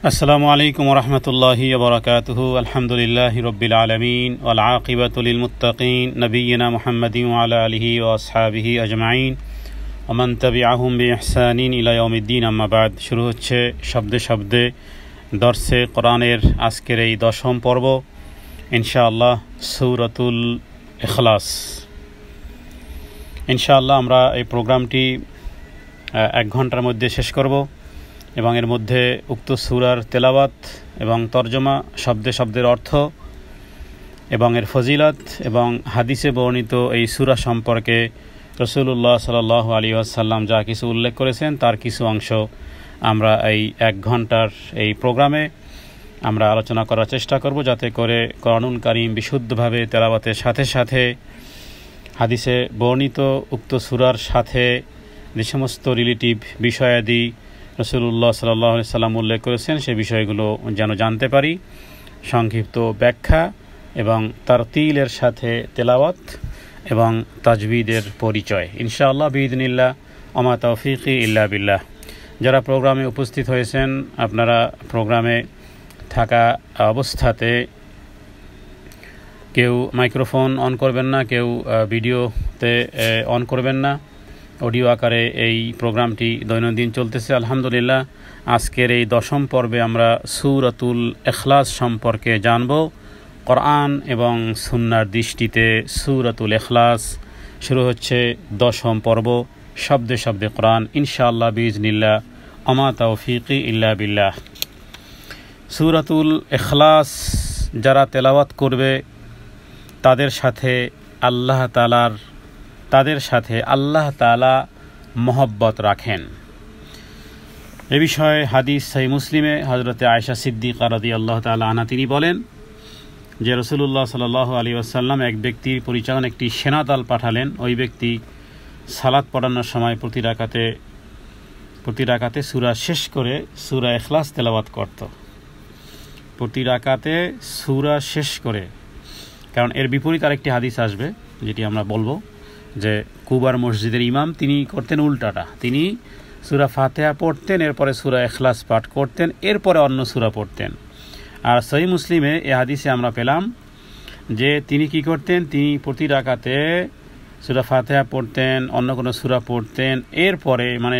আসসালামু আলাইকুম ওয়া রাহমাতুল্লাহি ওয়া বারাকাতুহু। আলহামদুলিল্লাহি রাব্বিল আলামিন ওয়াল আকিবাতু লিল মুত্তাকিন নবিয়িনা মুহাম্মাদিন ওয়া আলা আলিহি ওয়া আসহাবিহি আজমাইন ওয়া মান তাবিআহুম বিইহসানিন ইলা ইয়াউমিদ্দিন, আম্মা বাদ। শুরু হচ্ছে শব্দে শব্দে দর্সে কোরআনের আজকের এই 10ম পর্ব ইনশাআল্লাহ, সূরাতুল ইখলাস। ইনশাআল্লাহ আমরা এই প্রোগ্রামটি 1 ঘন্টার মধ্যে শেষ করব এবং এর মধ্যে উক্ত সূরার তেলাওয়াত এবং তরজমা, শব্দে শব্দের অর্থ এবং এর ফজিলত এবং হাদিসে বর্ণিত এই সূরা সম্পর্কে রাসূলুল্লাহ সাল্লাল্লাহু আলাইহি ওয়াসাল্লাম যা কিছু উল্লেখ করেছেন তার কিছু অংশ আমরা এই 1 ঘন্টার এই প্রোগ্রামে আমরা আলোচনা করার চেষ্টা করব, যাতে করে কোরআনুল কারীম বিশুদ্ধভাবে তেলাওয়াতের সাথে সাথে হাদিসে বর্ণিত উক্ত সূরার সাথে যে সমস্ত রিলেটিভ বিষয়াদি রাসূলুল্লাহ সাল্লাল্লাহু আলাইহি সাল্লাম উল্লেখ করেছেন সে বিষয়গুলো যেন জানতে পারি। সংক্ষিপ্ত ব্যাখ্যা এবং তারতিলের সাথে তেলাওয়াত এবং তাজবিদের পরিচয় ইনশাআল্লাহ বিইذنিল্লাহ, ওমা তাওফীকি ইল্লা বিল্লাহ। যারা প্রোগ্রামে উপস্থিত হয়েছেন আপনারা প্রোগ্রামে থাকা অবস্থাতে কেউ মাইক্রোফোন অন করবেন না, কেউ ভিডিওতে অন করবেন না। অডিও আকারে এই প্রোগ্রামটি দৈনন্দিন চলতেছে আলহামদুলিল্লাহ। আজকের এই 10ম পর্বে আমরা সূরাতুল ইখলাস সম্পর্কে জানব। কোরআন এবং সুন্নাহর দৃষ্টিতে সূরাতুল ইখলাস শুরু হচ্ছে 10ম পর্ব, শব্দে শব্দে কোরআন ইনশাআল্লাহ বিইذنিল্লাহ, ওমা তাওফীকি ইল্লা বিল্লাহ। সূরাতুল ইখলাস যারা তেলাওয়াত করবে তাদের সাথে আল্লাহ তাআলা মহব্বত রাখেন। এ বিষয়ে হাদিস সহিহ মুসলিমে হযরতে আয়েশা সিদ্দিকা রাদিয়াল্লাহু তাআলা আনহা তিনি বলেন যে রাসূলুল্লাহ সাল্লাল্লাহু আলাইহি ওয়াসাল্লাম এক ব্যক্তির পরিচালনায় একটি সেনাদল পাঠালেন। ওই ব্যক্তি সালাত পড়ানোর সময় প্রতি রাকাতে সূরা শেষ করে সূরা ইখলাস তেলাওয়াত করত। প্রতি রাকাতে সূরা শেষ করে, কারণ এর বিপরীত আরেকটি হাদিস আসবে যেটি আমরা বলবো যে কুবার মসজিদের ইমাম তিনি করতেন উল্টাটা, তিনি সূরা ফাতিহা পড়তেন, এরপরে সূরা ইখলাস পাঠ করতেন, এরপরে অন্য সূরা পড়তেন। আর সহিহ মুসলিমে এই হাদিসে আমরা পেলাম যে তিনি কি করতেন, তিনি প্রতি রাকাতে সূরা ফাতিহা পড়তেন, অন্য কোনো সূরা পড়তেন, এরপরে মানে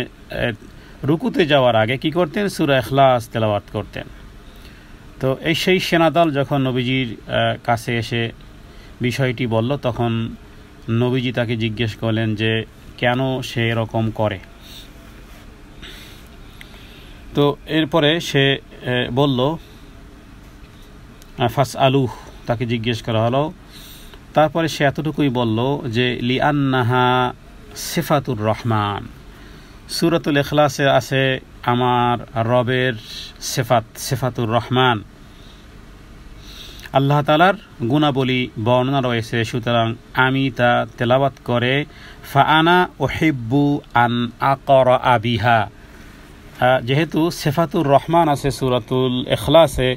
রুকুতে যাওয়ার আগে কি করতেন, সূরা ইখলাস তেলাওয়াত করতেন। তো সেই সেনাদল যখন নবীজির কাছে এসে বিষয়টি বলল, তখন নবীজি তাকে জিজ্ঞেস করলেন যে কেন সে এরকম করে। তো এরপরে সে বলল ফাসআলুহ, তাকে জিজ্ঞেস করা হলো। তারপরে সে এতটুকুই বলল যে লিআন্নাহা সিফাতুর রহমান, সূরাতুল ইখলাসে আছে আমার রবের সিফাতুর রহমান, আল্লাহ তাআলার গুণাবলী বর্ণনা রয়েছে, সুতরাং আমি তা তেলাওয়াত করে ফাআনা উহিব্বু আন আকরা বিহা। যেহেতু সিফাতুর রহমান আছে সূরাতুল ইখলাসে,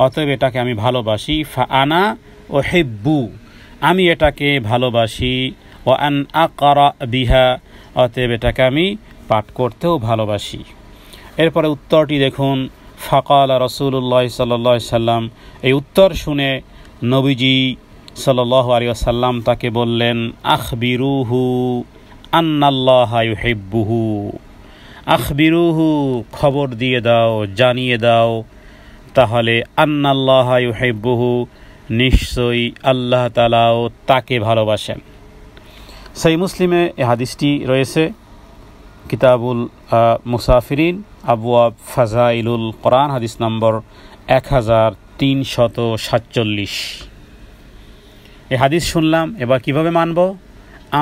অতএব এটাকে আমি ভালোবাসি। ফাআনা উহিব্বু, আমি এটাকে ভালোবাসি। ওয়া আন আকরা বিহা, অতএব এটাকে আমি পাঠ করতেও ভালোবাসি। এরপরে উত্তরটি দেখুন, ফাকালা রাসূলুল্লাহ সাল্লাল্লাহু আলাইহি সাল্লাম, এই উত্তর শুনে নবীজি সাল্লাল্লাহু আলাইহি ওয়াসাল্লাম তাকে বললেন আখবিরুহু আন্নাল্লাহা ইউহিব্বুহু, আখবিরুহু, খবর দিয়ে দাও, জানিয়ে দাও তাহলে আন্নাল্লাহা ইউহিব্বুহু, নিশ্চয়ই আল্লাহ তাআলাও তাকে ভালোবাসেন। সহিহ মুসলিমে এই হাদিসটি রয়েছে, কিতাবুল মুসাফিরিন আবওয়াব ফাজাইলুল কোরআন, হাদিস নম্বর 1347। এই হাদিস শুনলাম, এবার কিভাবে মানব?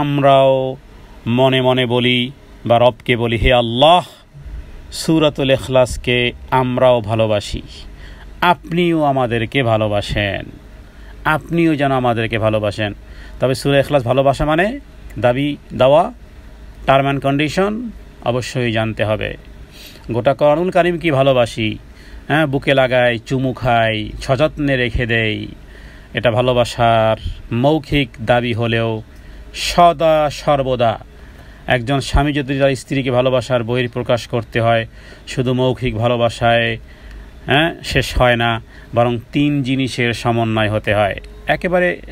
আমরাও মনে মনে বলি বা রবকে বলি, হে আল্লাহ, সূরাতুল ইখলাসকে আমরাও ভালোবাসি, আপনিও আমাদেরকে ভালোবাসেন, আপনিও যেন আমাদেরকে ভালোবাসেন। তবে সূরা ইখলাস ভালোবাসা মানে দাবি দাওয়া, টার্ম অ্যান্ড কন্ডিশন অবশ্যই জানতে হবে। গোটা কোরআনুল কারীম কি ভালোবাসি, বুকে লাগাই, চুমু খাই, সযত্নে রেখে দেই, এটা ভালোবাসার মৌখিক দাবি হলেও সদা সর্বদা একজন স্বামী যদি তার স্ত্রীকে ভালোবাসার বহিঃপ্রকাশ করতে হয় শুধু মৌখিক ভালোবাসায় শেষ হয় না, বরং 3 জিনিসের সমন্বয় হতে হয়।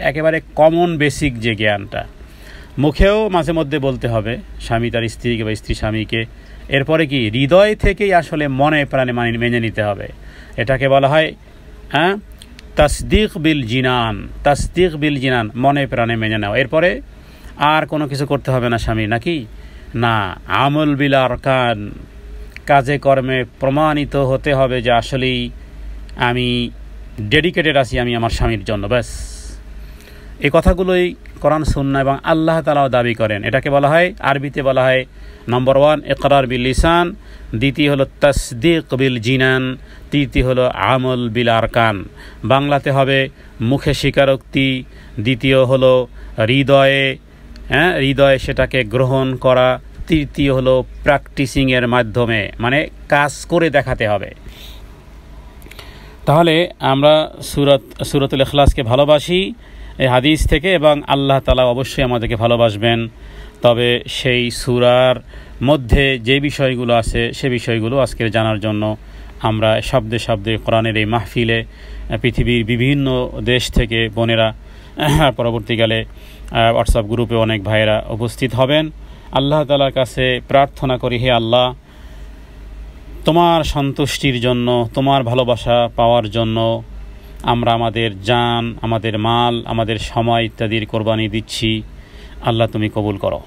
একেবারে কমন বেসিক যে জ্ঞানটা মুখেও মাঝে মধ্যে বলতে হবে স্বামী তার স্ত্রীকে বা স্ত্রী স্বামীকে, এরপরে কি হৃদয় থেকেই আসলে মনে প্রাণে মেনে নিতে হবে। এটাকে বলা হয় তাসদিক বিল জিনান, মনে প্রাণে মেনে নাও। এরপরে আর কোনো কিছু করতে হবে না স্বামী, নাকি না, আমল বিল আরকান, কাজে কর্মে প্রমাণিত হতে হবে যে আসলেই আমি ডেডিকেটেড আছি আমি আমার স্বামীর জন্য। ব্যাস, এই কথাগুলোই কোরআন সুন্নাহ এবং আল্লাহ তাআলাও দাবি করেন। এটাকে বলা হয়, আরবিতে বলা হয় নম্বর 1 ইকরার বিল লিসান, দ্বিতীয় হলো তাসদিক বিল জিনান, তৃতীয় হলো আমল বিল আরকান। বাংলাতে হবে মুখে স্বীকারোক্তি, দ্বিতীয় হলো হৃদয়ে সেটাকে গ্রহণ করা, তৃতীয় হলো প্র্যাকটিসিংয়ের মাধ্যমে, মানে কাজ করে দেখাতে হবে। তাহলে আমরা সূরাতুল ইখলাসকে ভালোবাসি এই হাদিস থেকে, এবং আল্লাহ তাআলা অবশ্যই আমাদেরকে ভালোবাসবেন। তবে সেই সূরার মধ্যে যে বিষয়গুলো আছে সে বিষয়গুলো আজকের জানার জন্য আমরা শব্দে শব্দে কোরআনের এই মাহফিলে পৃথিবীর বিভিন্ন দেশ থেকে বোনেরা, পরবর্তীকালে হোয়াটসঅ্যাপ গ্রুপে অনেক ভাইয়েরা উপস্থিত হবেন। আল্লাহ তাআলার কাছে প্রার্থনা করি, হে আল্লাহ, তোমার সন্তুষ্টির জন্য, তোমার ভালোবাসা পাওয়ার জন্য আমরা আমাদের জান, আমাদের মাল, আমাদের সময় ইত্যাদির কোরবানি দিচ্ছি। আল্লাহ তুমি কবুল করো।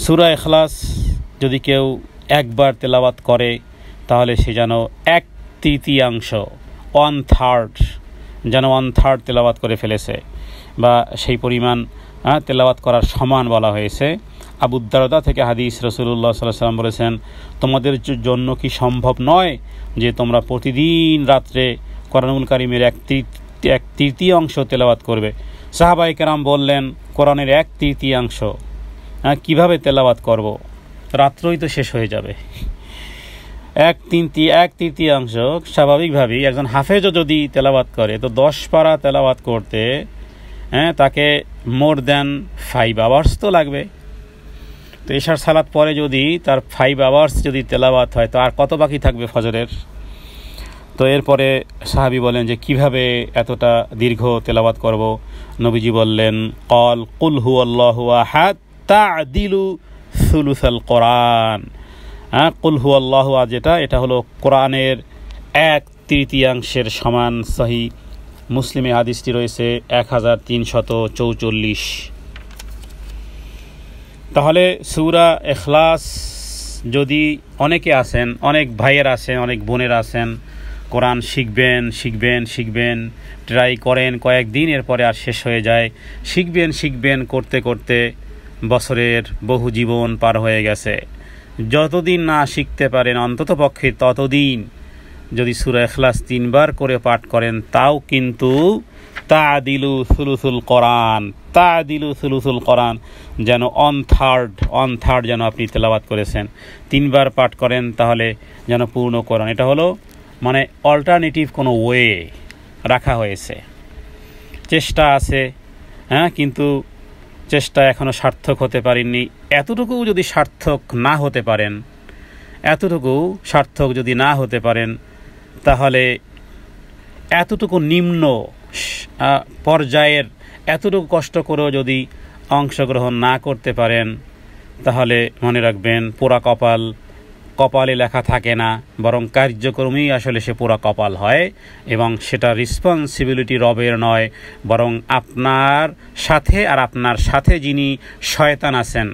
সূরা ইখলাস যদি কেউ একবার তেলাওয়াত করে তাহলে সে যেন 1/3 1/3 যেন 1/3 তেলাওয়াত করে ফেলেছে, বা সেই পরিমাণ তেলাওয়াত করার সমান বলা হয়েছে। আবু দারদা থেকে হাদিস, রাসূলুল্লাহ সাল্লাল্লাহু আলাইহি ওয়াসাল্লাম বলেছেন, তোমাদের জন্য কি সম্ভব নয় যে তোমরা প্রতিদিন রাত্রে কোরআনুল কারীমের 1/3 তেলাওয়াত করবে? সাহাবায়ে কেরাম বললেন, কোরআনের 1/3 কিভাবে তেলাওয়াত করব? রাত্রই তো শেষ হয়ে যাবে। 1/3 স্বাভাবিকভাবেই একজন হাফেজও যদি তেলাওয়াত করে তো 10 পারা তেলাওয়াত করতে তাকে মোর দ্যান 5 আওয়ার্স তো লাগবে। তো এশার সালাত পরে যদি তার 5 আওয়ার্স যদি তেলাওয়াত হয় তো আর কত বাকি থাকবে ফজরের? তো এরপরে সাহাবী বলেন যে কিভাবে এতটা দীর্ঘ তেলাওয়াত করব? নবীজি বললেন, কুল হুয়াল্লাহু আহাদ তা'দিলু সুলুসাল কোরআন। কুল হুয়াল্লাহু আহাদ যেটা, এটা হলো কোরআনের 1/3 সমান। সহিহ মুসলিমে হাদিসটি রয়েছে 1344। তাহলে সূরা ইখলাস যদি অনেকে আছেন, অনেক ভাইয়ের আছেন, অনেক বোনের আছেন, কোরআন শিখবেন ট্রাই করেন কয়েকদিন, এরপরে আর শেষ হয়ে যায়। শিখবেন করতে করতে বছরের বহু জীবন পার হয়ে গেছে। যতদিন না শিখতে পারেন অন্তত পক্ষে ততদিন যদি সূরা ইখলাস 3 বার করে পাঠ করেন, তাও কিন্তু তা'দিলু সুলুসুল কোরআন, যেন 1/3 যেন আপনি তেলাওয়াত করেছেন। 3 বার পাঠ করেন তাহলে যেন পূর্ণ কোরআন। এটা হলো মানে অল্টারনেটিভ কোনো ওয়ে রাখা হয়েছে। চেষ্টা আছে, কিন্তু চেষ্টা এখনও সার্থক হতে পারেননি। এতটুকু যদি সার্থক না হতে পারেন তাহলে এতটুকু নিম্ন পর্যায়ের এতটুকু কষ্ট করেও যদি অংশগ্রহণ না করতে পারেন তাহলে মনে রাখবেন পোড়া কপালে লেখা থাকে না, বরং কার্যক্রমেই আসলে সে পোড়া কপাল হয়, এবং সেটা রেসপন্সিবিলিটি রবের নয়, বরং আপনার সাথে যিনি শয়তান আছেন,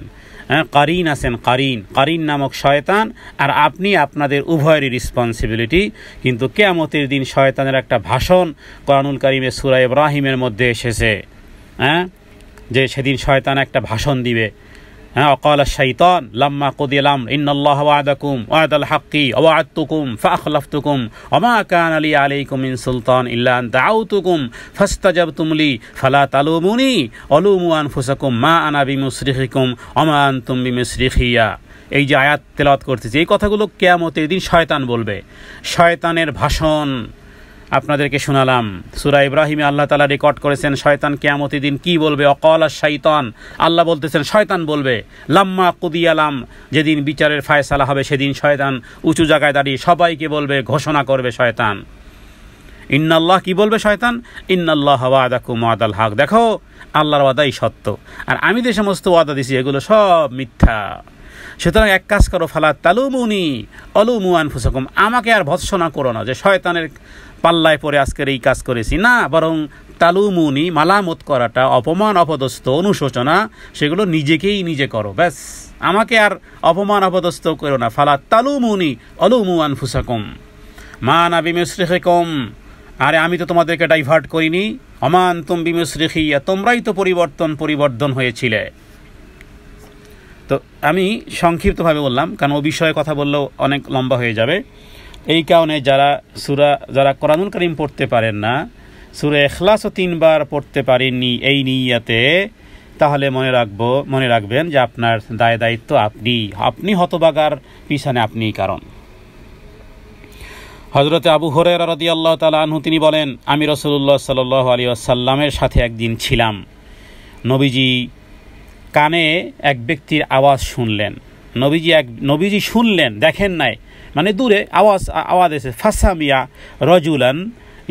কারিন নামক শয়তান, আর আপনি, আপনাদের উভয়েরই রেসপন্সিবিলিটি। কিন্তু কিয়ামতের দিন শয়তানের একটা ভাষণ কোরআনুল কারীমে সূরা ইব্রাহিমের মধ্যে এসেছে, যে সেদিন শয়তান একটা ভাষণ দিবে। وقال الشيطان لما قضي الأمر إن الله وعدكم وعد الحق ووعدتكم فأخلفتكم وما كان لي عليكم من سلطان إلا أن دعوتكم فاستجبتم لي فلا تلوموني ولوموا أنفسكم ما أنا بمصرخكم وما أنتم بمصرخي। এই যে আয়াত তেলাওয়াত করতেছি, এই কথাগুলো কিয়ামতের দিন শয়তান বলবে। শয়তানের ভাষণ আপনাদেরকে শোনালাম। সূরা ইব্রাহিমে আল্লাহ তাআলা রেকর্ড করেছেন শয়তান কিয়ামতের দিন কি বলবে। অকাল শাইতান, আল্লাহ বলতেছেন শয়তান বলবে, লাম্মা কুদিয়ালাম, যেদিন বিচারের ফায়সালা হবে সেদিন শয়তান উঁচু জায়গায় দাঁড়িয়ে সবাইকে বলবে, ঘোষণা করবে শয়তান, ইন্নাল্লাহ, কি বলবে শয়তান, ইন্নাল্লাহ ওয়াদাকুম ওয়াদাল হক, দেখো আল্লাহর ওয়াদাই সত্য আর আমি যে সমস্ত ওয়াদা দিছি এগুলো সব মিথ্যা। সুতরাং এক কাজ করো, ফালা তালুমুনি অলুমু আনফুসাকুম, আমাকে আর ভৎসনা করো না যে শয়তানের পাল্লায় পরে আজকের এই কাজ করেছি, না, বরং তালুমুনি, মালামত করাটা, অপমান অপদস্থ অনুশোচনা, সেগুলো নিজেকেই নিজে করো, ব্যাস, আমাকে আর অপমান অপদস্থ করো না। ফালা তালুমুনি অলুমু আনফুসাকুম মা না বিমিসরিখিকুম, আরে আমি তো তোমাদেরকে ডাইভার্ট করিনি, অমান তুম বিমিসরিখিয়া, তোমরাই তো পরিবর্তন হয়েছিলে। তো আমি সংক্ষিপ্তভাবে বললাম, কারণ ও বিষয়ে কথা বললেও অনেক লম্বা হয়ে যাবে। এই কারণে যারা কোরআনুল কারীম পড়তে পারেন না, সূরা ইখলাসও 3 বার পড়তে পারেননি এই নিয়াতে, তাহলে মনে রাখবেন যে আপনার দায়িত্ব আপনি হতভাগার পিছনে আপনিই কারণ। হযরতে আবু হুরায়রা রাদিয়াল্লাহু তাআলা আনহু তিনি বলেন, আমি রাসূলুল্লাহ সাল্লাল্লাহু আলাইহি ওয়াসাল্লামের সাথে একদিন ছিলাম, নবীজি কানে এক ব্যক্তির আওয়াজ শুনলেন। নবীজি শুনলেন, দেখেন নাই, মানে দূরে আওয়াজ এসে, ফাসামিয়া রাজুলান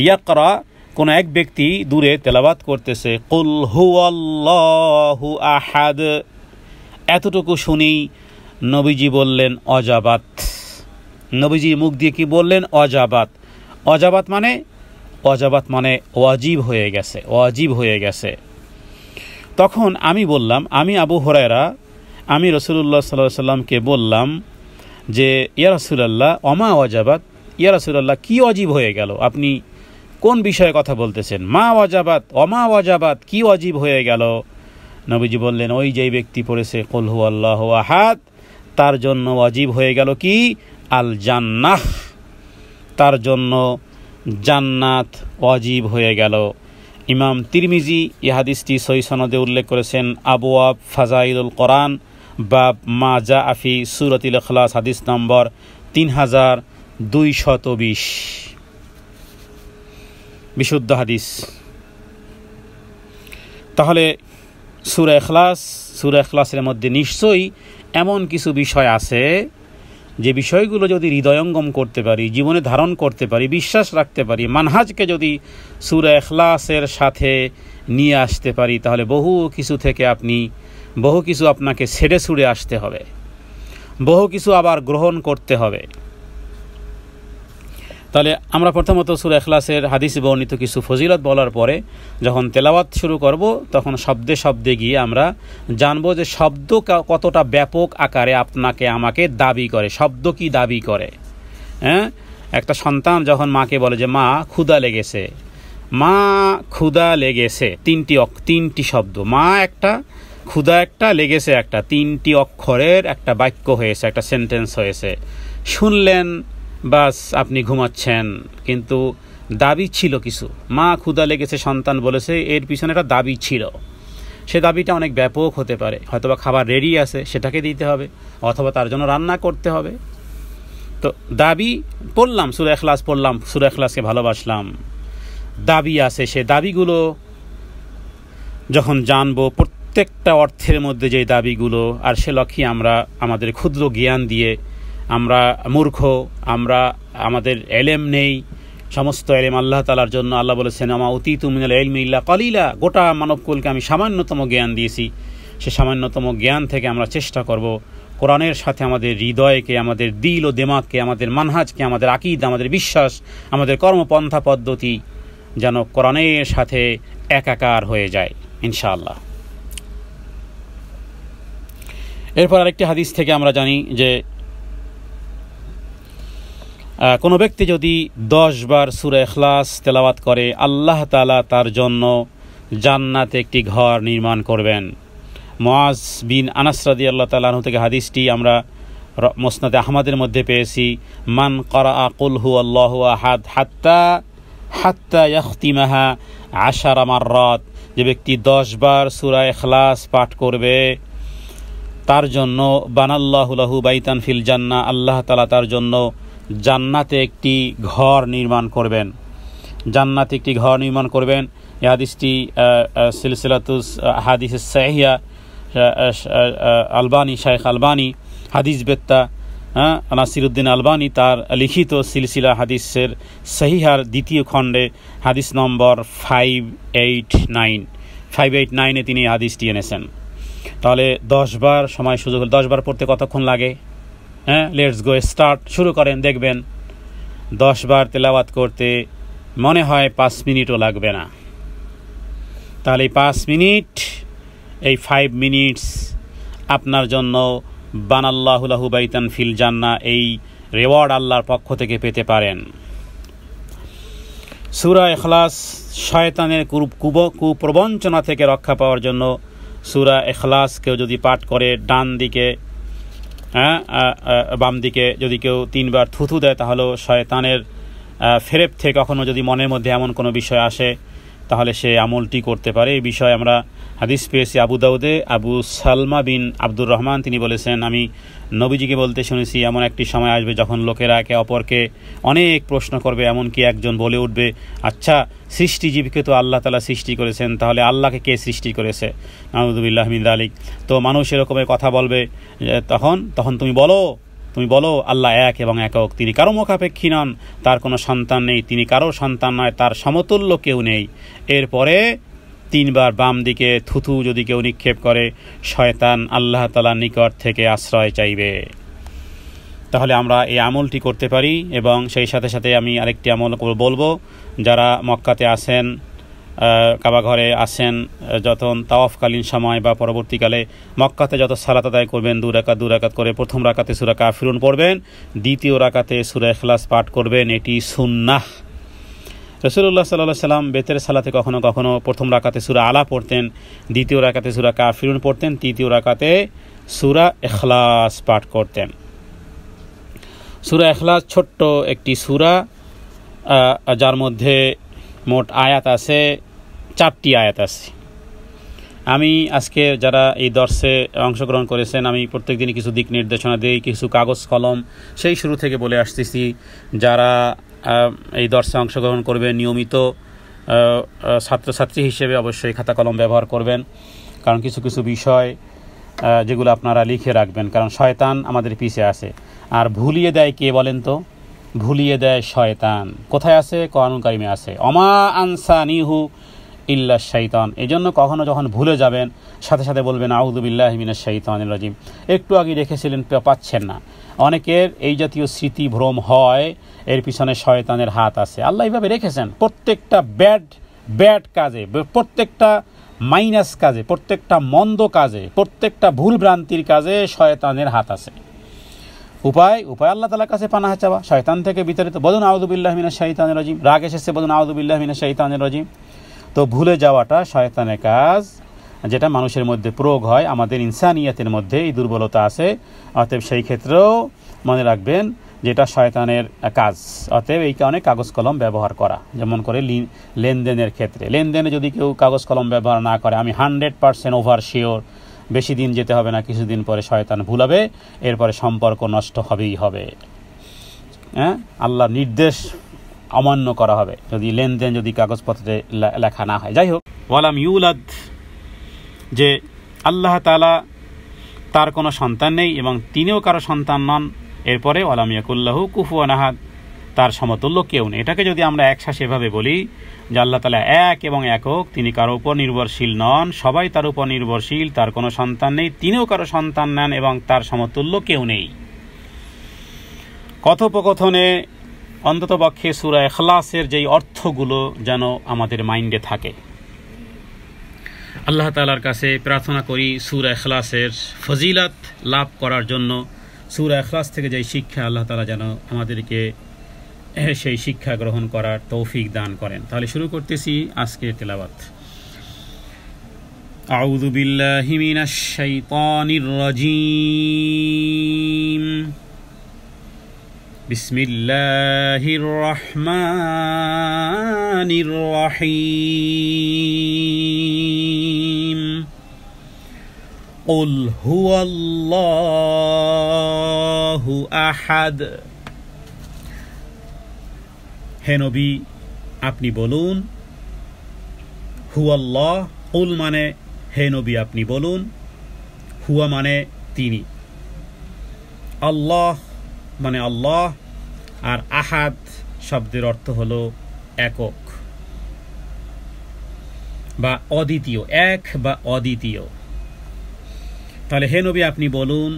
ইয়াকরা, কোন এক ব্যক্তি দূরে তেলাওয়াত করতেছে, কুল হুয়াল্লাহু আহাদ, এতটুকু শুনি নবীজি বললেন অজাবাত। নবীজি মুখ দিয়ে কি বললেন? অজাবাত মানে ওয়াজিব হয়ে গেছে। তখন আমি বললাম, আমি আবু হুরায়রা, আমি রাসূলুল্লাহ সাল্লাল্লাহু আলাইহি ওয়াসাল্লামকে বললাম যে ইয়া রাসূলুল্লাহ ওমা ওয়াজাবাত, ইয়া রাসূলুল্লাহ কি ওয়াজিব হয়ে গেল, আপনি কোন বিষয়ে কথা বলতেছেন? মা ওয়াজাবাত, ওমা ওয়াজাবাত, কি ওয়াজিব হয়ে গেল? নবীজি বললেন, ওই যেই ব্যক্তি পড়েছে কুল হুয়াল্লাহু আহাদ, তার জন্য ওয়াজিব হয়ে গেল কি? আল জান্নাহ, তার জন্য জান্নাত ওয়াজিব হয়ে গেল। ইমাম তিরমিজি এই হাদিসটি সহিহ সনদে উল্লেখ করেছেন, আবওয়াব ফাজাইলুল কোরআন বাব মা জাআ ফি সূরাতিল ইখলাস, হাদিস নম্বর 3220, বিশুদ্ধ হাদিস। তাহলে সূরা ইখলাসের মধ্যে নিশ্চয়ই এমন কিছু বিষয় আছে যে বিষয়গুলো যদি হৃদয়ঙ্গম করতে পারি, জীবনে ধারণ করতে পারি, বিশ্বাস রাখতে পারি, মানহাজকে যদি সূরা ইখলাসের সাথে নিয়ে আসতে পারি, তাহলে বহু কিছু আপনাকে ছেড়ে ছুড়ে আসতে হবে, বহু কিছু আবার গ্রহণ করতে হবে। তাহলে আমরা প্রথমত সূরা ইখলাসের হাদিসে বর্ণিত কিছু ফজিলত বলার পরে যখন তেলাওয়াত শুরু করব, তখন শব্দে শব্দে গিয়ে আমরা জানব যে শব্দ কতটা ব্যাপক আকারে আপনাকে আমাকে দাবি করে। শব্দ কি দাবি করে? একটা সন্তান যখন মাকে বলে যে মা ক্ষুধা লেগেছে, তিনটি শব্দ, মা একটা, ক্ষুধা একটা, লেগেছে একটা, 3টি অক্ষরের একটা বাক্য হয়েছে, একটা সেন্টেন্স হয়েছে। শুনলেন, বাস আপনি ঘুমাচ্ছেন, কিন্তু দাবি ছিল কিছু। মা ক্ষুধা লেগেছে, সন্তান বলেছে, এর পিছনে একটা দাবি ছিল। সে দাবিটা অনেক ব্যাপক হতে পারে, হয়তোবা খাবার রেডি আছে, সেটাকে দিতে হবে, অথবা তার জন্য রান্না করতে হবে। তো দাবি পড়লাম, সূরা ইখলাস পড়লাম, সূরা ইখলাসকে ভালোবাসলাম, দাবি আছে। সে দাবিগুলো যখন জানবো, প্রত্যেকটা অর্থের মধ্যে যে দাবিগুলো, আর সে লক্ষ্যে আমরা আমাদের ক্ষুদ্র জ্ঞান দিয়ে, আমরা মূর্খ, আমাদের এলেম নেই, সমস্ত এলেম আল্লাহ তাআলার জন্য। আল্লাহ বলেছেন, আমা উতীতু মিনাল ইলমি ইল্লা কালিলা, গোটা মানবকুলকে আমি সামান্যতম জ্ঞান দিয়েছি। সে সামান্যতম জ্ঞান থেকে আমরা চেষ্টা করব কোরআনের সাথে আমাদের হৃদয়কে, আমাদের দিল ও দিমাগকে, আমাদের মানহাজকে, আমাদের আকীদা, আমাদের বিশ্বাস, আমাদের কর্মপন্থা পদ্ধতি যেন কোরআনের সাথে একাকার হয়ে যায় ইনশাআল্লাহ। এরপর আরেকটি হাদিস থেকে আমরা জানি যে কোনো ব্যক্তি যদি 10 বার সূরা ইখলাস তেলাওয়াত করে, আল্লাহ তাআলা তার জন্য জান্নাতে একটি ঘর নির্মাণ করবেন। মুআজ বিন আনাস রাদিয়াল্লাহু তাআলা আনহু থেকে হাদিসটি আমরা মুসনাদ আহমদের মধ্যে পেয়েছি। মান ক্বারাআ কুল হুয়াল্লাহু আহাদ হাত্তা ইয়াখতিমাহা 10 মাররাত, যে ব্যক্তি 10 বার সূরা ইখলাস পাঠ করবে, তার জন্য বানাল্লাহু লাহু বাইতান ফিল জান্নাহ, আল্লাহ তাআলা তার জন্য জান্নাতে একটি ঘর নির্মাণ করবেন। জান্নাতে একটি ঘর নির্মাণ করবেন। এই হাদিসটি সিলসিলাতুস হাদিস সাহিহা আলবানী, শাইখ আলবানী হাদিস বেত্তা নাসিরুদ্দিন আলবানী তার লিখিত সিলসিলা হাদিসের সহিহার দ্বিতীয় খণ্ডে হাদিস নম্বর 589 তিনি হাদিসটি এনেছেন। তাহলে 10 বার সময় সুযোগ, 10 বার পড়তে কতক্ষণ লাগে? লেটস গো স্টার্ট, শুরু করেন। দেখবেন 10 বার তেলাওয়াত করতে মনে হয় 5 মিনিটও লাগবে না। তাহলে এই 5 মিনিট, এই 5 মিনিটস আপনার জন্য বানাল্লাহু লাহু বাইতান ফিল জান্নাহ, এই রেওয়ার্ড আল্লাহর পক্ষ থেকে পেতে পারেন। সূরা ইখলাস শয়তানের কুপ্রবঞ্চনা থেকে রক্ষা পাওয়ার জন্য সূরা ইখলাস কেউ যদি পাঠ করে ডান দিকে বাম দিকে যদি কেউ 3 বার থুথু দেয়, তাহলেও শয়তানের ফেরেব থেকে কখনো যদি মনের মধ্যে এমন কোনো বিষয় আসে তাহলে সে আমলটি করতে পারে। এই বিষয়ে আমরা হাদিস পেয়েছি আবু দাউদে, আবু সালমা বিন আব্দুর রহমান তিনি বলেছেন, আমি নবীজিকে বলতে শুনেছি, এমন একটি সময় আসবে যখন লোকেরা একে অপরকে অনেক প্রশ্ন করবে, এমনকি একজন বলে উঠবে, আচ্ছা সৃষ্টিজীবকে তো আল্লাহ তাআলা সৃষ্টি করেছেন, তাহলে আল্লাহকে কে সৃষ্টি করেছে? নাউযুবিল্লাহ মিন যালিক। তো মানুষ এরকমের কথা বলবে, তখন তুমি বলো আল্লাহ এক এবং একক, তিনি কারো মুখাপেক্ষী নন, তার কোনো সন্তান নেই, তিনি কারো সন্তান নয়, তার সমতুল্য কেউ নেই। এরপরে 3 বার বাম দিকে থুথু যদি কেউ নিক্ষেপ করে, শয়তান আল্লাহ তাআলার নিকট থেকে আশ্রয় চাইবে। তাহলে আমরা এই আমলটি করতে পারি। এবং সেই সাথে সাথে আমি আরেকটি আমল বলবো, যারা মক্কাতে আসেন, কাবা ঘরে আসেন, যত তাওয়াফকালীন সময় বা পরবর্তীকালে মক্কাতে যত সালাত আদায় করবেন 2 রাকাত করে, প্রথম রাকাতে সূরা কাফিরুন পড়বেন, দ্বিতীয় রাকাতে সূরা ইখলাস পাঠ করবেন। এটি সুন্নাহ। রাসূলুল্লাহ সাল্লাল্লাহু আলাইহি সাল্লাম বেতের সালাতে কখনো কখনো প্রথম রাকাতে সূরা আলা পড়তেন, দ্বিতীয় রাকাতে সূরা কাফিরুন পড়তেন, তৃতীয় রাকাতে সূরা ইখলাস পাঠ করতেন। সূরা ইখলাস ছোট্ট একটি সূরা, যার মধ্যে মোট আয়াত আছে 4টি আয়াত আছে। আমি আজকে যারা এই দর্শে অংশগ্রহণ করেছেন, আমি প্রত্যেক দিনই কিছু দিক নির্দেশনা দিই, কিছু কাগজ কলম সেই শুরু থেকে বলে আসতেছি। যারা এই দর্শে অংশগ্রহণ করবেন নিয়মিত ছাত্রছাত্রী হিসেবে অবশ্যই খাতা কলম ব্যবহার করবেন, কারণ কিছু কিছু বিষয় যেগুলো আপনারা লিখে রাখবেন, কারণ শয়তান আমাদের পিছে আছে। আর ভুলিয়ে দেয় কে বলেন তো? ভুলিয়ে দেয় শয়তান। কোথায় আছে? কোরআনুল কারীমে আছে, অমা আনসানিহু ইল্লা শাইতান। এই জন্য কখনো যখন ভুলে যাবেন সাথে সাথে বলবেন আউযু বিল্লাহি মিনাশ শাইতানির রাজিম। একটু আগে রেখেছিলেন, পাচ্ছেন না। অনেকের এই জাতীয় স্মৃতি ভ্রম হয়, এর পিছনে শয়তানের হাত আছে। আল্লাহ এইভাবে রেখেছেন। প্রত্যেকটা ব্যাড কাজে, প্রত্যেকটা মাইনাস কাজে, প্রত্যেকটা মন্দ কাজে, প্রত্যেকটা ভুল ভ্রান্তির কাজে শয়তানের হাত আছে। উপায় আল্লাহ তাআলার কাছে পানাহ চাওয়া, শয়তান থেকে বিতাড়িত। বলুন আউযু বিল্লাহি মিনাশ শাইতানির রাজিম। রাগ এসেছে, বলুন আউযু বিল্লাহি মিনাশ শাইতানির রাজিম। তো ভুলে যাওয়াটা শয়তানের কাজ, যেটা মানুষের মধ্যে প্রয়োগ হয়। আমাদের ইনসানিয়াতের মধ্যে এই দুর্বলতা আছে, অতএব সেই ক্ষেত্রেও মনে রাখবেন যেটা শয়তানের কাজ। অতএব এই কারণে কাগজ কলম ব্যবহার করা, যেমন করে লেনদেনের ক্ষেত্রে। লেনদেনে যদি কেউ কাগজ কলম ব্যবহার না করে, আমি 100% ওভার শিওর, বেশি দিন যেতে হবে না, কিছুদিন পরে শয়তান ভুলাবে, এরপরে সম্পর্ক নষ্ট হবেই হবে। আল্লাহর নির্দেশ অমান্য করা হবে যদি লেনদেন যদি কাগজপত্রে লেখা না হয়। যাই হোক, ওয়ালাম ইউলাদ, যে আল্লাহ তাআলা তার কোনো সন্তান নেই এবং তিনিও কারো সন্তান নন। এরপরে ওয়ালাম ইয়াকুল্লাহু কুফুয়ান আহাদ, তার সমতুল্য কেউ নেই। এটাকে যদি আমরা একসাথে এভাবে বলি যে আল্লাহ তাআলা এক এবং একক, তিনি কারো উপর নির্ভরশীল নন, সবাই তার উপর নির্ভরশীল, তার কোনো সন্তান নেই, তিনিও কারো সন্তান নেন এবং তার সমতুল্য কেউ নেই। কথোপকথনে অন্ততপক্ষে সূরা ইখলাসের যেই অর্থগুলো যেন আমাদের মাইন্ডে থাকে। আল্লাহ তাআলার কাছে প্রার্থনা করি সূরা ইখলাসের ফজিলত লাভ করার জন্য। সূরা ইখলাস থেকে যেই শিক্ষা আল্লাহ তাআলা যেন আমাদেরকে সেই শিক্ষা গ্রহণ করার তৌফিক দান করেন। তাহলে শুরু করতেছি আজকের তেলাওয়াত। আউযু বিল্লাহি মিনাশ শাইতানির রাজিম। বিসমিল্লাহির রহমানির রহিম। কুল হুয়াল্লাহু আহাদ। হে নবী, আপনি বলুন, হুয়াল্লাহ, কুল মানে হে নবী আপনি বলুন, হুয়া মানে তিনি, আল্লাহ মানে আল্লাহ, আর আহাদ শব্দের অর্থ হলো একক বা অদ্বিতীয়, এক বা অদ্বিতীয়। তাহলে হে নবী আপনি বলুন,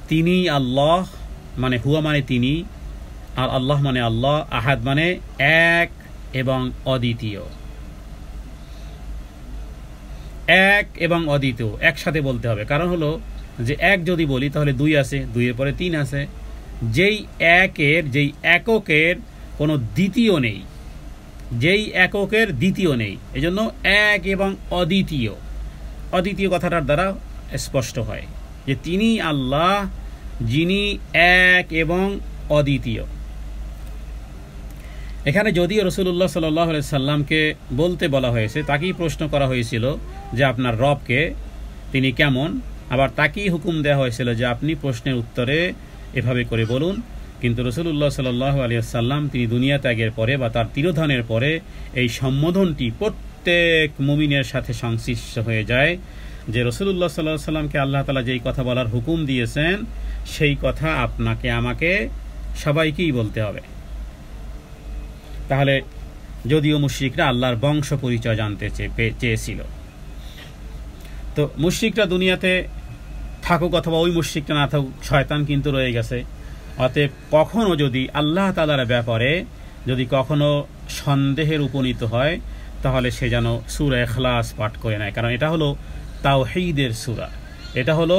তিনি আল্লাহ মানে হুয়া মানে তিনি, আর আল্লাহ মানে আল্লাহ, আহাদ মানে এক এবং অদ্বিতীয়। এক এবং অদ্বিতীয় একসাথে বলতে হবে, কারণ হলো যে এক যদি বলি তাহলে দুই আছে, দুইয়ের পরে তিন আছে, যেই এককের কোনো দ্বিতীয় নেই, যেই এককের দ্বিতীয় নেই, এজন্য এক এবং অদ্বিতীয়। অদ্বিতীয় কথাটার দ্বারা স্পষ্ট হয় যে তিনি আল্লাহ যিনি এক এবং অদ্বিতীয়। এখানে যদিও রাসূলুল্লাহ সাল্লাল্লাহু আলাইহি সাল্লামকে বলতে বলা হয়েছে, তাকেই প্রশ্ন করা হয়েছিল যে আপনার রবকে তিনি কেমন, আবার তাকেই হুকুম দেওয়া হয়েছিল যে আপনি প্রশ্নের উত্তরে এভাবে করে বলুন, কিন্তু রাসূলুল্লাহ সাল্লাল্লাহু আলাইহি সাল্লাম তিনি দুনিয়া ত্যাগের পরে বা তার তিরোধানের পরে এই সম্বোধনটি প্রত্যেক মুমিনের সাথে সংশ্লিষ্ট হয়ে যায় যে রাসূলুল্লাহ সাল্লাল্লাহু আলাইহি সাল্লামকে আল্লাহ তাআলা যেই কথা বলার হুকুম দিয়েছেন সেই কথা আপনাকে আমাকে সবাইকেই বলতে হবে। তাহলে যদিও মুশরিকরা আল্লাহর বংশ পরিচয় জানতে চেয়েছিল, তো মুশরিকরা দুনিয়াতে থাকুক অথবা ওই মুশরিকটা না থাকুক, শয়তান কিন্তু রয়ে গেছে। অতএব কখনো যদি আল্লাহ তাআলার ব্যাপারে যদি কখনো সন্দেহের উপনীত হয় তাহলে সে যেন সূরা ইখলাস পাঠ করে নেয়, কারণ এটা হলো তাওহীদের সূরা, এটা হলো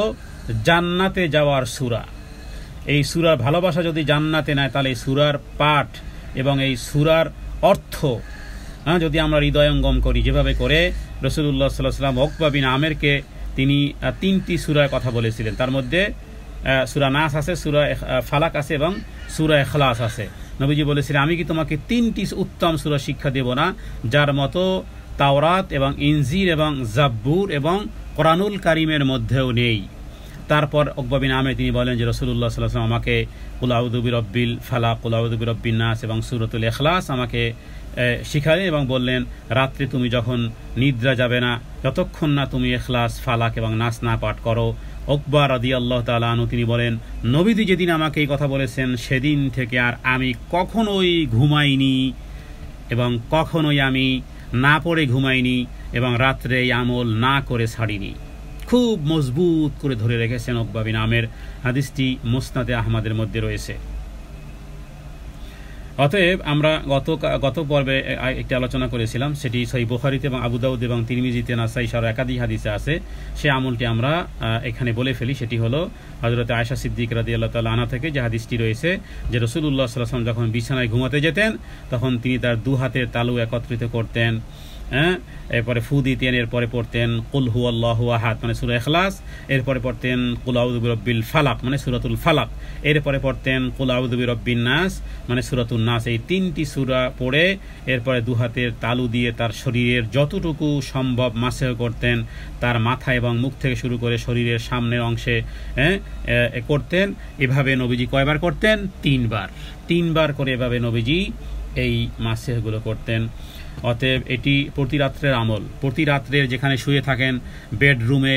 জান্নাতে যাওয়ার সূরা। এই সূরার ভালোবাসা যদি জান্নাতে নেয় তাহলে এই সূরার পাঠ এবং এই সূরার অর্থ যদি আমরা হৃদয়ঙ্গম করি, যেভাবে করে রাসূলুল্লাহ সাল্লাল্লাহু আলাইহি ওয়াসাল্লাম উকবা বিন আমেরকে তিনি তিনটি সূরার কথা বলেছিলেন, তার মধ্যে সূরা নাস আছে, সূরা ফালাক আছে এবং সূরা ইখলাস আছে। নবীজি বলেছিলেন, আমি কি তোমাকে তিনটি উত্তম সূরা শিক্ষা দেব না যার মতো তাওরাত এবং ইনজিল এবং জাব্বুর এবং কোরআনুল কারীমের মধ্যেও নেই। তারপর উকবা বিন আমের তিনি বলেন যে রাসূলুল্লাহ সাল্লাল্লাহু আলাইহি ওয়াসাল্লাম আমাকে কুল আউযু বিরাব্বিল ফালাক, কুল আউযু বিরাব্বিন নাস এবং সূরাতুল ইখলাস আমাকে শিখালেন এবং বললেন, রাত্রে তুমি যখন নিদ্রা যাবে না, যতক্ষণ না তুমি ইখলাস, ফালাক এবং নাস না পাঠ করো। উকবা রাদিয়াল্লাহু তাআলা আনহু তিনি বলেন, নবীজি যেদিন আমাকে এই কথা বলেছেন সেদিন থেকে আর আমি কখনোই ঘুমাইনি এবং কখনোই আমি না পড়ে ঘুমাইনি এবং রাত্রে এই আমল না করে ছাড়িনি। খুব মজবুত করে ধরে রেখেছেন উকবা বিন আমের। হাদিসটি মুসনাদে আহমদের মধ্যে রয়েছে। অতএব আমরা গত পর্বে একটি আলোচনা করেছিলাম, সেটি সহিহ বুখারীতে এবং আবু দাউদ এবং তিরমিজিতে, নাসাই সহ একাধিক হাদিসে আছে। সে আমলটি আমরা এখানে বলে ফেলি। সেটি হলো হযরত আয়েশা সিদ্দিকা রাদিয়াল্লাহু তাআলা আনহা থেকে যে হাদিসটি রয়েছে যে রাসূলুল্লাহ সাল্লাল্লাহু আলাইহি ওয়াসাল্লাম যখন বিছানায় ঘুমাতে যেতেন তখন তিনি তার দু হাতের তালু একত্রিত করতেন, এরপরে ফু দিতেন, এরপরে পড়তেন কুল হুয়াল্লাহু আহাদ মানে সূরা ইখলাস, এরপরে পড়তেন কুল আউযু বিরাব্বিল ফালাক মানে সূরাতুল ফালাক, এরপরে পড়তেন কুল আউযু বিরাব্বিন নাস মানে সূরাতুন নাস। এই তিনটি সূরা পড়ে এরপরে দু হাতের তালু দিয়ে তার শরীরের যতটুকু সম্ভব মাসেহ করতেন, তার মাথা এবং মুখ থেকে শুরু করে শরীরের সামনের অংশে করতেন। এভাবে নবীজি কয়বার করতেন? তিনবার করে এভাবে নবীজি এই মাসেহগুলো করতেন। অতএব এটি প্রতি রাত্রের আমল। প্রতি রাত্রের যেখানে শুয়ে থাকেন বেডরুমে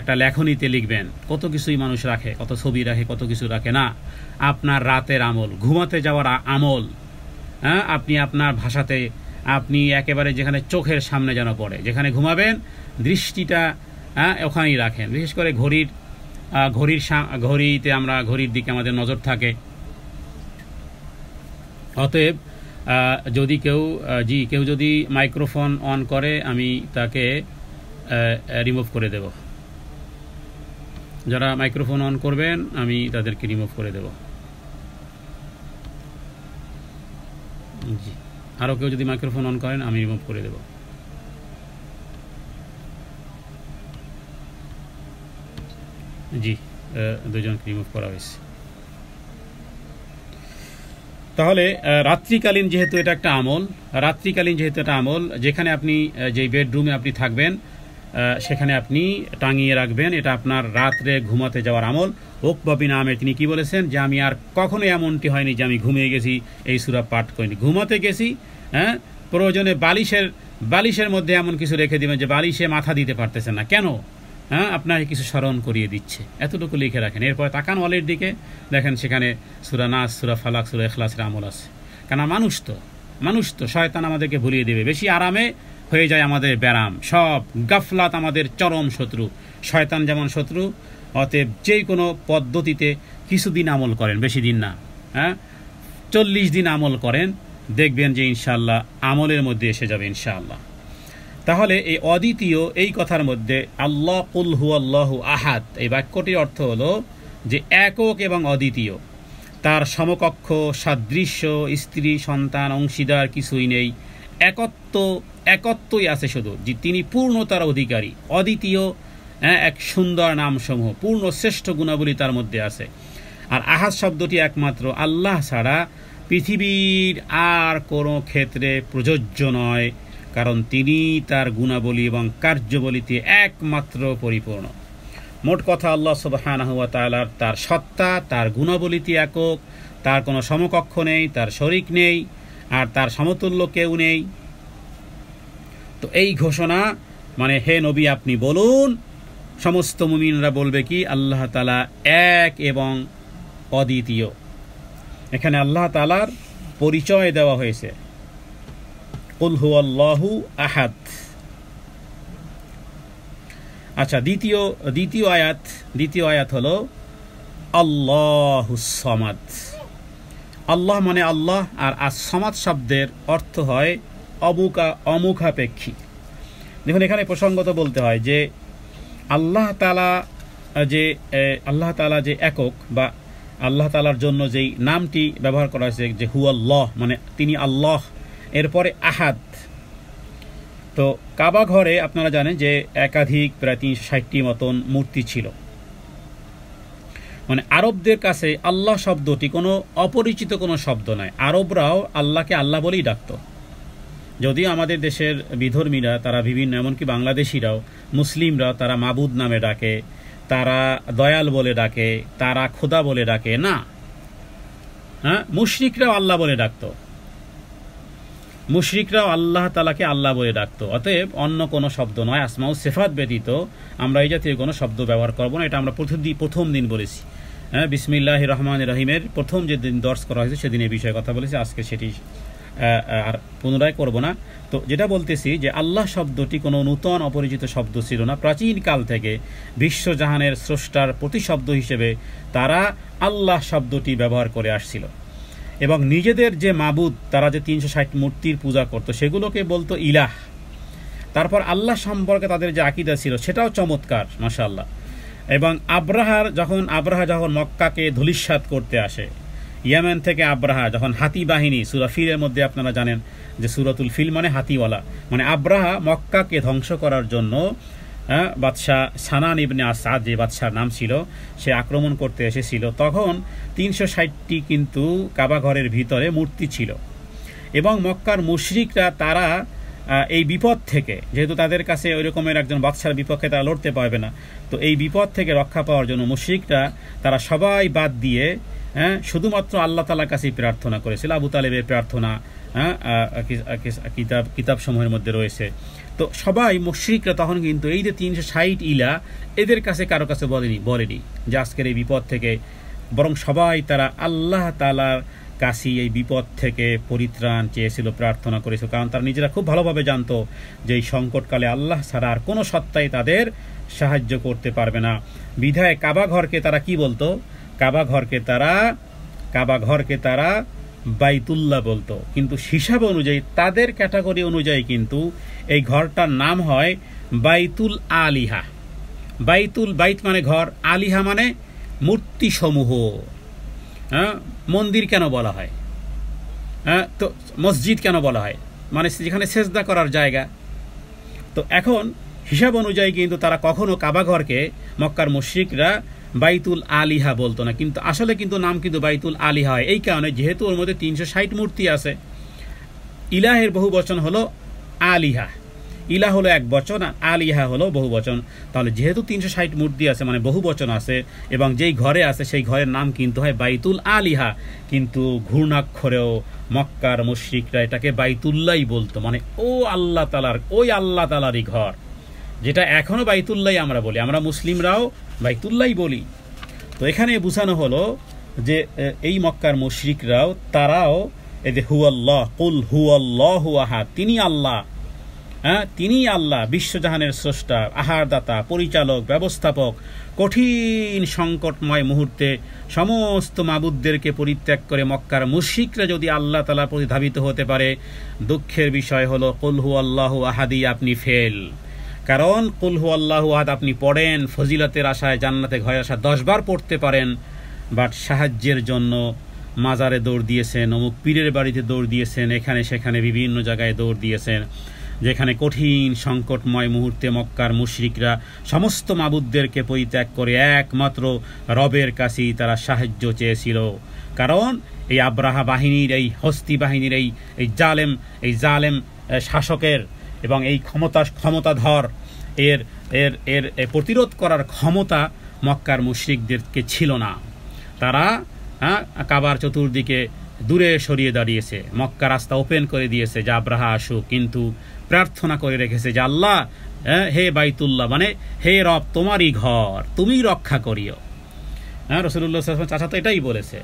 একটা লেখনীতে লিখবেন। কত কিছুই মানুষ রাখে, কত ছবি রাখে, কত কিছু রাখে না। আপনার রাতের আমল, ঘুমাতে যাওয়ার আমল, আপনি আপনার ভাষাতে আপনি একেবারে যেখানে চোখের সামনে যেন পড়ে, যেখানে ঘুমাবেন দৃষ্টিটা ওখানেই রাখেন। বিশেষ করে ঘড়িতে আমরা ঘড়ির দিকে আমাদের নজর থাকে। অতএব যদি কেউ যদি মাইক্রোফোন অন করে আমি তাকে রিমুভ করে দেব। যারা মাইক্রোফোন অন করবেন আমি তাদেরকে রিমুভ করে দেব। জি, আরও কেউ যদি মাইক্রোফোন অন করেন আমি রিমুভ করে দেব। জি, দুজনকে রিমুভ করা হয়েছে। তাহলে রাত্রিকালীন যেহেতু এটা একটা আমল, যেখানে আপনি যেই বেডরুমে আপনি থাকবেন সেখানে আপনি টাঙিয়ে রাখবেন। এটা আপনার রাত্রে ঘুমাতে যাওয়ার আমল। উকবা বিন আমের তিনি কি বলেছেন যে আমি আর কখনো এমনটি হয়নি যে আমি ঘুমিয়ে গেছি এই সূরা পাঠ করিনি, ঘুমাতে গেছি, হ্যাঁ, প্রয়োজনে বালিশের মধ্যে এমন কিছু রেখে দিবেন যে বালিশে মাথা দিতে পারতেছেন না, কেন? হ্যাঁ, আপনাকে কিছু স্মরণ করিয়ে দিচ্ছে, এতটুকু লিখে রাখেন। এরপর তাকান ওয়ালের দিকে, দেখেন সেখানে সূরা নাস, সূরা ফালাক, সূরা ইখলাসের আমল আছে। কেন? মানুষ তো শয়তান আমাদেরকে ভুলিয়ে দেবে। বেশি আরামে হয়ে যায় আমাদের ব্যারাম। সব গাফলাত আমাদের চরম শত্রু। শয়তান যেমন শত্রু, অতএব যে কোনো পদ্ধতিতে কিছুদিন আমল করেন, বেশি দিন না, হ্যাঁ, 40 দিন আমল করেন, দেখবেন যে ইনশাআল্লাহ আমলের মধ্যে এসে যাবে ইনশাআল্লাহ। তাহলে এই অদ্বিতীয় এই কথার মধ্যে আল্লাহ কুল হুয়াল্লাহু আহাদ, এই বাক্যটির অর্থ হলো যে একক এবং অদ্বিতীয়, তার সমকক্ষ, সাদৃশ্য, স্ত্রী, সন্তান, অংশীদার কিছুই নেই। একত্বই আছে শুধু, যে তিনি পূর্ণতার অধিকারী, অদ্বিতীয়, এক সুন্দর নামসমূহ, পূর্ণ শ্রেষ্ঠ গুণাবলী তার মধ্যে আছে। আর আহাদ শব্দটি একমাত্র আল্লাহ ছাড়া পৃথিবীর আর কোনো ক্ষেত্রে প্রযোজ্য নয়, কারণ তিনি তার গুণাবলী এবং কার্যবলীতে একমাত্র পরিপূর্ণ। মোট কথা, আল্লাহ সুবহানাহু ওয়া তাআলার তার সত্তা, তার গুণাবলীতে একক, তার কোনো সমকক্ষ নেই, তার শরীক নেই, আর তার সমতুল্য কেউ নেই। তো এই ঘোষণা, মানে হে নবী আপনি বলুন, সমস্ত মুমিনরা বলবে কি? আল্লাহ তাআলা এক এবং অদ্বিতীয়। এখানে আল্লাহ তাআলার পরিচয় দেওয়া হয়েছে, কুল হুয়াল্লাহু আহাদ। আচ্ছা, দ্বিতীয় আয়াত হলো আল্লাহুস সামাদ। আল্লাহ মানে আল্লাহ, আর as-সামাদ শব্দের অর্থ হয় অমুখাপেক্ষী। দেখুন, এখানে প্রসঙ্গত বলতে হয় যে আল্লাহ তাআলা যে একক, বা আল্লাহ তাআলার জন্য যেই নামটি ব্যবহার করা হয়েছে যে হুয়াল্লাহ, মানে তিনি আল্লাহ, এরপরে আহাদ। তো কাবা ঘরে আপনারা জানেন যে একাধিক প্রায় 360টি মতন মূর্তি ছিল। মানে আরবদের কাছে আল্লাহ শব্দটি কোনো অপরিচিত কোনো শব্দ নয়। আরবরাও আল্লাহকে আল্লাহ বলেই ডাকত। যদিও আমাদের দেশের বিধর্মীরা, তারা বিভিন্ন, এমনকি বাংলাদেশিরাও, মুসলিমরাও তারা মাবুদ নামে ডাকে, তারা দয়াল বলে ডাকে, তারা খোদা বলে ডাকে না। হ্যাঁ, মুশরিকরাও আল্লাহ বলে ডাকত, মুশরিকরাও আল্লাহ তাআলাকে আল্লাহ বলে ডাকত। অতএব অন্য কোনো শব্দ নয়, আসমাউ সিফাত ব্যতীত আমরা এই জাতীয় কোনো শব্দ ব্যবহার করব না। এটা আমরা প্রথম দিন বলেছি। হ্যাঁ, বিসমিল্লাহির রহমানির রহিমের প্রথম যেদিন দর্শ করা হয়েছে সেদিন এই বিষয়ে কথা বলেছি। আজকে সেটি আর পুনরায় করব না। তো যেটা বলতেছি যে আল্লাহ শব্দটি কোনো নূতন অপরিচিত শব্দ ছিল না। প্রাচীন কাল থেকে বিশ্বজাহানের স্রষ্টার প্রতিশব্দ হিসেবে তারা আল্লাহ শব্দটি ব্যবহার করে আসছিল, এবং নিজেদের যে মাবুদ, তারা যে 360 মূর্তির পূজা করত, সেগুলোকে বলতো ইলাহ। তারপর আল্লাহ সম্পর্কে তাদের যে আকীদা ছিল সেটাও চমৎকার, মাশাআল্লাহ। এবং আব্রাহা যখন মক্কাকে ধূলিসাৎ করতে আসে, ইয়েমেন থেকে আব্রাহা যখন হাতি বাহিনী, সূরা ফিলের মধ্যে আপনারা জানেন যে সূরাতুল ফিল মানে হাতিওয়ালা, মানে আব্রাহা মক্কাকে ধ্বংস করার জন্য বাদশাহ সানান ইবনে আসাদ, যে বাদশার নাম ছিল, সে আক্রমণ করতে এসেছিল। তখন 360টি কিন্তু কাবা ঘরের ভিতরে মূর্তি ছিল, এবং মক্কার মুশরিকরা তারা এই বিপদ থেকে, যেহেতু তাদের কাছে ওই রকমের একজন বাদশার বিপক্ষে তারা লড়তে পারবে না, তো এই বিপদ থেকে রক্ষা পাওয়ার জন্য মুশরিকরা তারা সবাই বাদ দিয়ে শুধুমাত্র আল্লাহ তাআলার কাছেই প্রার্থনা করেছিল। আবু তালেবের প্রার্থনা কিতাব সমূহের মধ্যে রয়েছে। তো সবাই মুশরিকরা তখন কিন্তু এই যে 360 ইলা, এদের কাছে কারো কাছে বলেনি যে আজকের এই বিপদ থেকে, বরং সবাই তারা আল্লাহ তাআলার কাছে এই বিপদ থেকে পরিত্রাণ চেয়েছিল, প্রার্থনা করেছিল। কারণ তারা নিজেরা খুব ভালোভাবে জানতো যে এই সংকটকালে আল্লাহ ছাড়া আর কোনো সত্তাই তাদের সাহায্য করতে পারবে না। বিধায় কাবা ঘরকে তারা কি বলতো? কাবা ঘরকে তারা বাইতুল্লাহ বলতো। কিন্তু হিসাব অনুযায়ী, তাদের ক্যাটাগরি অনুযায়ী কিন্তু এই ঘরটার নাম হয় বাইতুল আলিহা। বাইত মানে ঘর, আলিহা মানে মূর্তি সমূহ। মন্দির কেন বলা হয়? তো মসজিদ কেন বলা হয়? মানে যেখানে সেজদা করার জায়গা। তো এখন হিসাব অনুযায়ী কিন্তু তারা কখনো কাবা ঘরকে, মক্কার মুশরিকরা বাইতুল আলিহা বলতো না, কিন্তু আসলে কিন্তু নাম কিন্তু বাইতুল আলিহা হয়। এই কারণে, যেহেতু ওর মধ্যে 360 মূর্তি আছে, ইলাহের বহু বচন হলো আলিহা, ইলা হলো এক বচন আর আলিহা হলো বহু বচন। তাহলে যেহেতু 360 মূর্তি আছে মানে বহু বচন আছে, এবং যেই ঘরে আছে সেই ঘরের নাম কিন্তু হয় বাইতুল আলিহা, কিন্তু ঘূর্ণাক্ষরেও মক্কার মুশরিকরা এটাকে বাইতুল্লাহই বলতো, মানে ও আল্লাহ তাআলার, ওই আল্লাহ তাআলারই ঘর, যেটা এখনো বাইতুল্লাহ আমরা বলি, আমরা মুসলিমরাও বাইতুল্লাহই বলি। তো এখানে বোঝানো হলো যে এই মক্কার মুশরিকরাও তারাও এই যে হুয়াল্লাহ, কুল হুয়াল্লাহু আহাদ, তিনি আল্লাহ, হ্যাঁ তিনি আল্লাহ, বিশ্বজাহানের স্রষ্টা, আহারদাতা, পরিচালক, ব্যবস্থাপক। কঠিন সংকটময় মুহূর্তে সমস্ত মাবুদদেরকে পরিত্যাগ করে মক্কার মুশরিকরা যদি আল্লাহ তাআলার প্রতি ধাবিত হতে পারে, দুঃখের বিষয় হলো কুল হুয়াল্লাহু আহাদি আপনি ফেল। কারণ কুল হুয়াল্লাহু আহাদ আপনি পড়েন ফজিলতের আশায়, জান্নাতে ঘরের আশা 10 বার পড়তে পারেন, বাট সাহায্যের জন্য মাজারে দৌড় দিয়েছেন, অমুক পীরের বাড়িতে দৌড় দিয়েছেন, এখানে সেখানে বিভিন্ন জায়গায় দৌড় দিয়েছেন, যেখানে কঠিন সংকটময় মুহূর্তে মক্কার মুশরিকরা সমস্ত মাবুদদেরকে পরিত্যাগ করে একমাত্র রবের কাছেই তারা সাহায্য চেয়েছিল। কারণ এই আব্রাহা বাহিনীর, এই হস্তি বাহিনীর, এই জালেম শাসকের এবং এই ক্ষমতাধর এর এর এর প্রতিরোধ করার ক্ষমতা মক্কার মুশরিকদেরকে ছিল না। তারা কাবার চতুর্দিকে দূরে সরিয়ে দাঁড়িয়েছে, মক্কা রাস্তা ওপেন করে দিয়েছে যে আব্রাহা আসুক, কিন্তু প্রার্থনা করে রেখেছে যে আল্লাহ, হে বাইতুল্লাহ, মানে হে রব তোমারই ঘর, তুমি রক্ষা করিও। রাসূলুল্লাহ সাল্লাল্লাহু আলাইহি ওয়াসাল্লাম চাচা তো এটাই বলেছে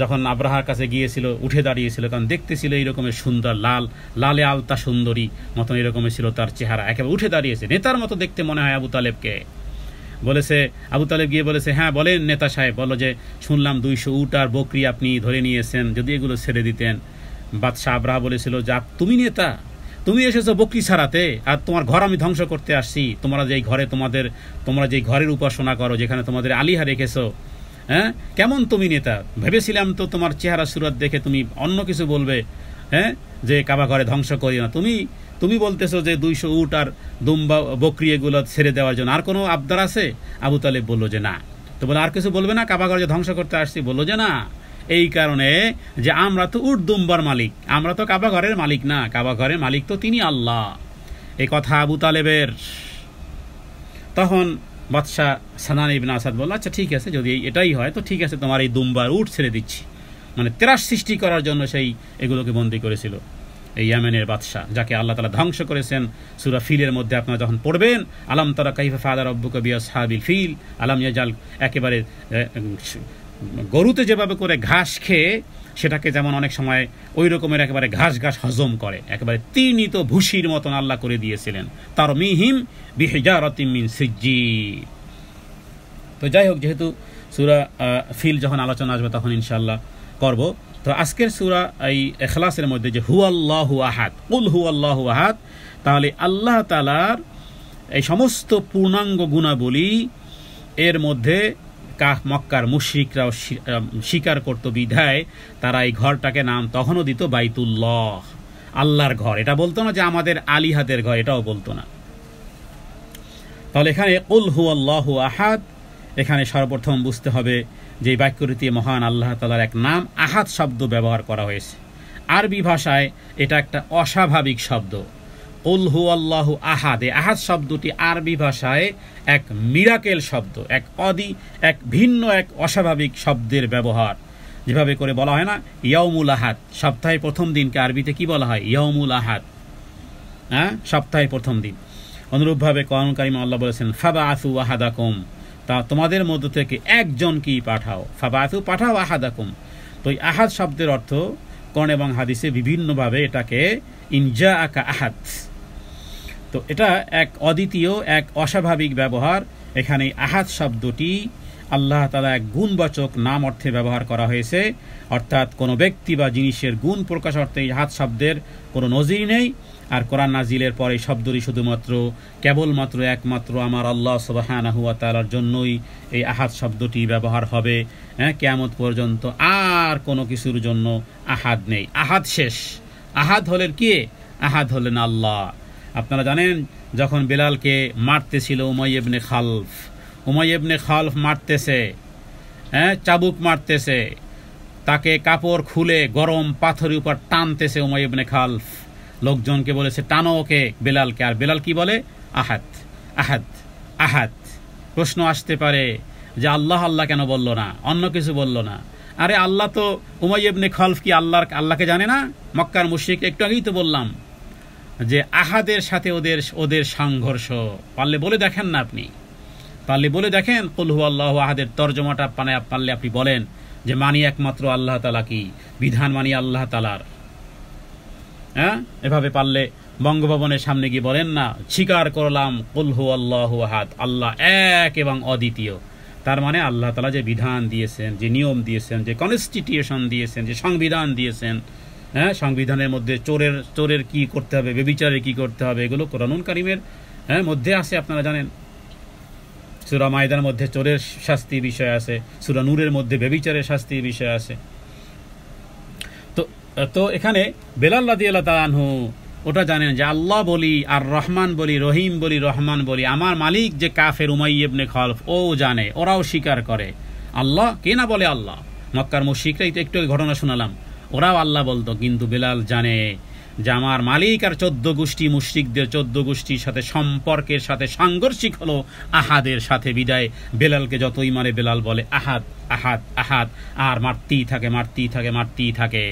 যখন আব্রাহার কাছে গিয়েছিল, উঠে দাঁড়িয়েছিল, কারণ দেখতেছিল এইরকমের সুন্দর, লালে আলতা সুন্দরী মতন এরকমের ছিল তার চেহারা, একেবারে উঠে দাঁড়িয়েছে, নেতার মতো দেখতে মনে হয় আবু তালেবকে। বলেছে, আবু তালেব গিয়ে বলেছে, হ্যাঁ বলেন নেতা সাহেব, বলো যে শুনলাম 200 উট আর বকরি আপনি ধরে নিয়েছেন, যদি এগুলো ছেড়ে দিতেন। বাদশাহ আব্রাহা বলেছিল, যা তুমি নেতা, তুমি এসেছো বকরি ছাড়াতে, আর তোমার ঘর আমি ধ্বংস করতে আসছি। তোমরা যেই ঘরের উপাসনা করো, যেখানে তোমাদের আলিহা রেখেছো, হ্যাঁ কেমন তুমি নেতা? ভেবেছিলাম তো তোমার চেহারা সুরত দেখে তুমি অন্য কিছু বলবে, হ্যাঁ যে কাবা ঘরে ধ্বংস করি না। তুমি বলতেছো যে 200 উট আর দুম্বা বকরি এগুলো ছেড়ে দেওয়ার জন্য আর কোনো আবদার আছে? আবু তালেব বললো যে না। তো বলে আর কিছু বলবে না, কাবা ঘরে যে ধ্বংস করতে আসছি? বললো যে না, এই কারণে যে আমরা তো উট দুম্বার মালিক, আমরা তো কাবা ঘরের মালিক না, কাবা ঘরের মালিক তো তিনি আল্লাহ। এই কথা আবু তালেবের। তখন বাদশাহ সানান ইবনে আসাদ বলল, আচ্ছা ঠিক আছে, যদি এটাই হয় তো ঠিক আছে, তোমার এই দুম্বার উট ছেড়ে দিচ্ছি। মানে ত্রাস সৃষ্টি করার জন্য সেই এগুলোকে বন্দী করেছিল এই ইয়েমেনের বাদশাহ, যাকে আল্লাহ তাআলা ধ্বংস করেছেন। সূরা ফিলের মধ্যে আপনারা যখন পড়বেন, আলাম তারা কাইফা ফাআলা রাব্বুকা বিআসহাবিল ফিল, আলাম ইয়াজাল, একেবারে গরুতে যেভাবে করে ঘাস খেয়ে সেটাকে যেমন অনেক সময় ওই রকমের একেবারে ঘাস হজম করে, একেবারে তির্নিত ভুসির মতন আল্লাহ করে দিয়েছিলেন। তারমিহিম বিহিজারাতিম মিন সিজ্জিল। তো যাই হোক, যেহেতু সূরা ফিল যখন আলোচনা আসবে তখন ইনশাআল্লাহ করব। তো আজকের সূরা এই ইখলাসের মধ্যে যে হুয়াল্লাহু আহাদ, কুল হুয়াল্লাহু আহাদ, তাহলে আল্লাহ তাআলার এই সমস্ত পূর্ণাঙ্গ গুণাবলী এর মধ্যে মক্কার মুশরিকরাও স্বীকার করত, বিধায় তারা এই ঘরটাকে নাম তখনও দিত বাইতুল্লাহ, আল্লাহর ঘর। এটা বলতো না যে আমাদের আলিহাদের ঘর, এটাও বলতো না। তাহলে এখানে কুল হুয়াল্লাহু আহাদ, এখানে সর্বপ্রথম বুঝতে হবে যে বাক্যরীতি মহান আল্লাহ তাআলার এক নাম আহাদ শব্দ ব্যবহার করা হয়েছে। আরবি ভাষায় এটা একটা অস্বাভাবিক শব্দ। কুল হুয়াল্লাহু আহাদ, আহাদ শব্দটি আরবি ভাষায় এক মিরাকেল শব্দ, এক ভিন্ন এক অস্বাভাবিক শব্দের ব্যবহার। যেভাবে করে বলা হয় না ইয়াউমুল আহাদ, সপ্তাহের প্রথম দিনকে আরবিতে কি বলা হয়? ইয়াউমুল আহাদ, হ্যাঁ সপ্তাহের প্রথম দিন। অনুরূপভাবে কোরআন কারীমে আল্লাহ বলেছেন ফাবাআসু আহাদাকুম, তা তোমাদের মধ্য থেকে একজনকেই পাঠাও। ফাবাআসু, পাঠাও, আহাদাকুম। তো এই আহাদ শব্দের অর্থ কোরআন এবং হাদিসে বিভিন্নভাবে এটাকে ইনজাআকা আহাদ, তো এটা এক অদ্বিতীয়, এক অস্বাভাবিক ব্যবহার। এখানে আহাদ শব্দটি আল্লাহ তাআলা এক গুণবাচক নাম অর্থে ব্যবহার করা হয়েছে, অর্থাৎ কোনো ব্যক্তি বা জিনিসের গুণ প্রকাশ অর্থে এই আহাদ শব্দের কোনো নজির নেই। আর কোরআন নাজিলের পরে শব্দটি শুধুমাত্র কেবলমাত্র একমাত্র আমার আল্লাহ সুবহানাহু ওয়া তাআলার জন্যই এই আহাদ শব্দটি ব্যবহার হবে, কিয়ামত পর্যন্ত আর কোনো কিছুর জন্য আহাদ নেই। আহাদ শেষ। আহাদ হলেন কে? আহাদ হলেন আল্লাহ। আপনারা জানেন যখন বেলালকে মারতেছিল উমাইয়া ইবনে খালফ মারতেছে, চাবুক মারতেছে, তাকে কাপড় খুলে গরম পাথরের উপর টানতেছে উমাইয়া ইবনে খালফ, লোকজনকে বলেছে টানো ওকে বেলালকে, আর বেলাল কি বলে? আহাদ আহাদ আহাদ। প্রশ্ন আসতে পারে যে আল্লাহ আল্লাহ কেন বলল না, অন্য কিছু বলল না? আরে আল্লাহ তো উমাইয়া ইবনে খালফ কি আল্লাহকে জানে না? মক্কার মুশরিক, একটু আগেই তো বললাম যে আহাদের সাথে ওদের সংঘর্ষ। পারলে বলে দেখেন না, আপনি পারলে বলে দেখেন কুল হুয়াল্লাহু আহাদের তর্জমাটা পারলে আপনি বলেন যে মানি একমাত্র আল্লাহ তাআলা, কি বিধান মানি আল্লাহ তাআলার। হ্যাঁ, এভাবে পারলে বঙ্গভবনের সামনে গিয়ে বলেন না, স্বীকার করলাম কুল হুয়াল্লাহু আহাদ, আল্লাহ এক এবং অদ্বিতীয়। তার মানে আল্লাহ তাআলা যে বিধান দিয়েছেন, যে নিয়ম দিয়েছেন, যে কনস্টিটিউশন দিয়েছেন, যে সংবিধান দিয়েছেন, হ্যাঁ, সংবিধানের মধ্যে চোরের কি করতে হবে, ব্যভিচারের কি করতে হবে, এগুলো কোরআনুল কারীমের মধ্যে আছে, আপনারা জানেন। সূরা মায়দার মধ্যে চোরের শাস্তি বিষয় আছে, সূরা নূরের মধ্যে ব্যভিচারের শাস্তি বিষয় আছে। তো এখানে বেলাল রাদিয়াল্লাহু তাআলা আনহু ওটা জানেন যে আল্লাহ বলি আর রহমান বলি, রহিম বলি, রহমান বলি, আমার মালিক যে কাফের উমাইয়া ইবনে খালফ, ও জানে, ওরাও স্বীকার করে। আল্লাহ কে না বলে আল্লাহ? মক্কার মুশরিকরাই তো একটু ঘটনা শোনালাম, ওরাও আল্লাহ বলতো, কিন্তু বেলাল জানে যে আমার মালিক আর 14 গোষ্ঠী মুশরিকদের 14 গোষ্ঠীর সাথে সম্পর্কের সাথে সাংঘর্ষিক হলো আহাদের সাথে। বিদায় বেলালকে যতই মারে বেলাল বলে আহাদ আহাদ আহাদ, আর মারতেই থাকে মারতেই থাকে মারতেই থাকে।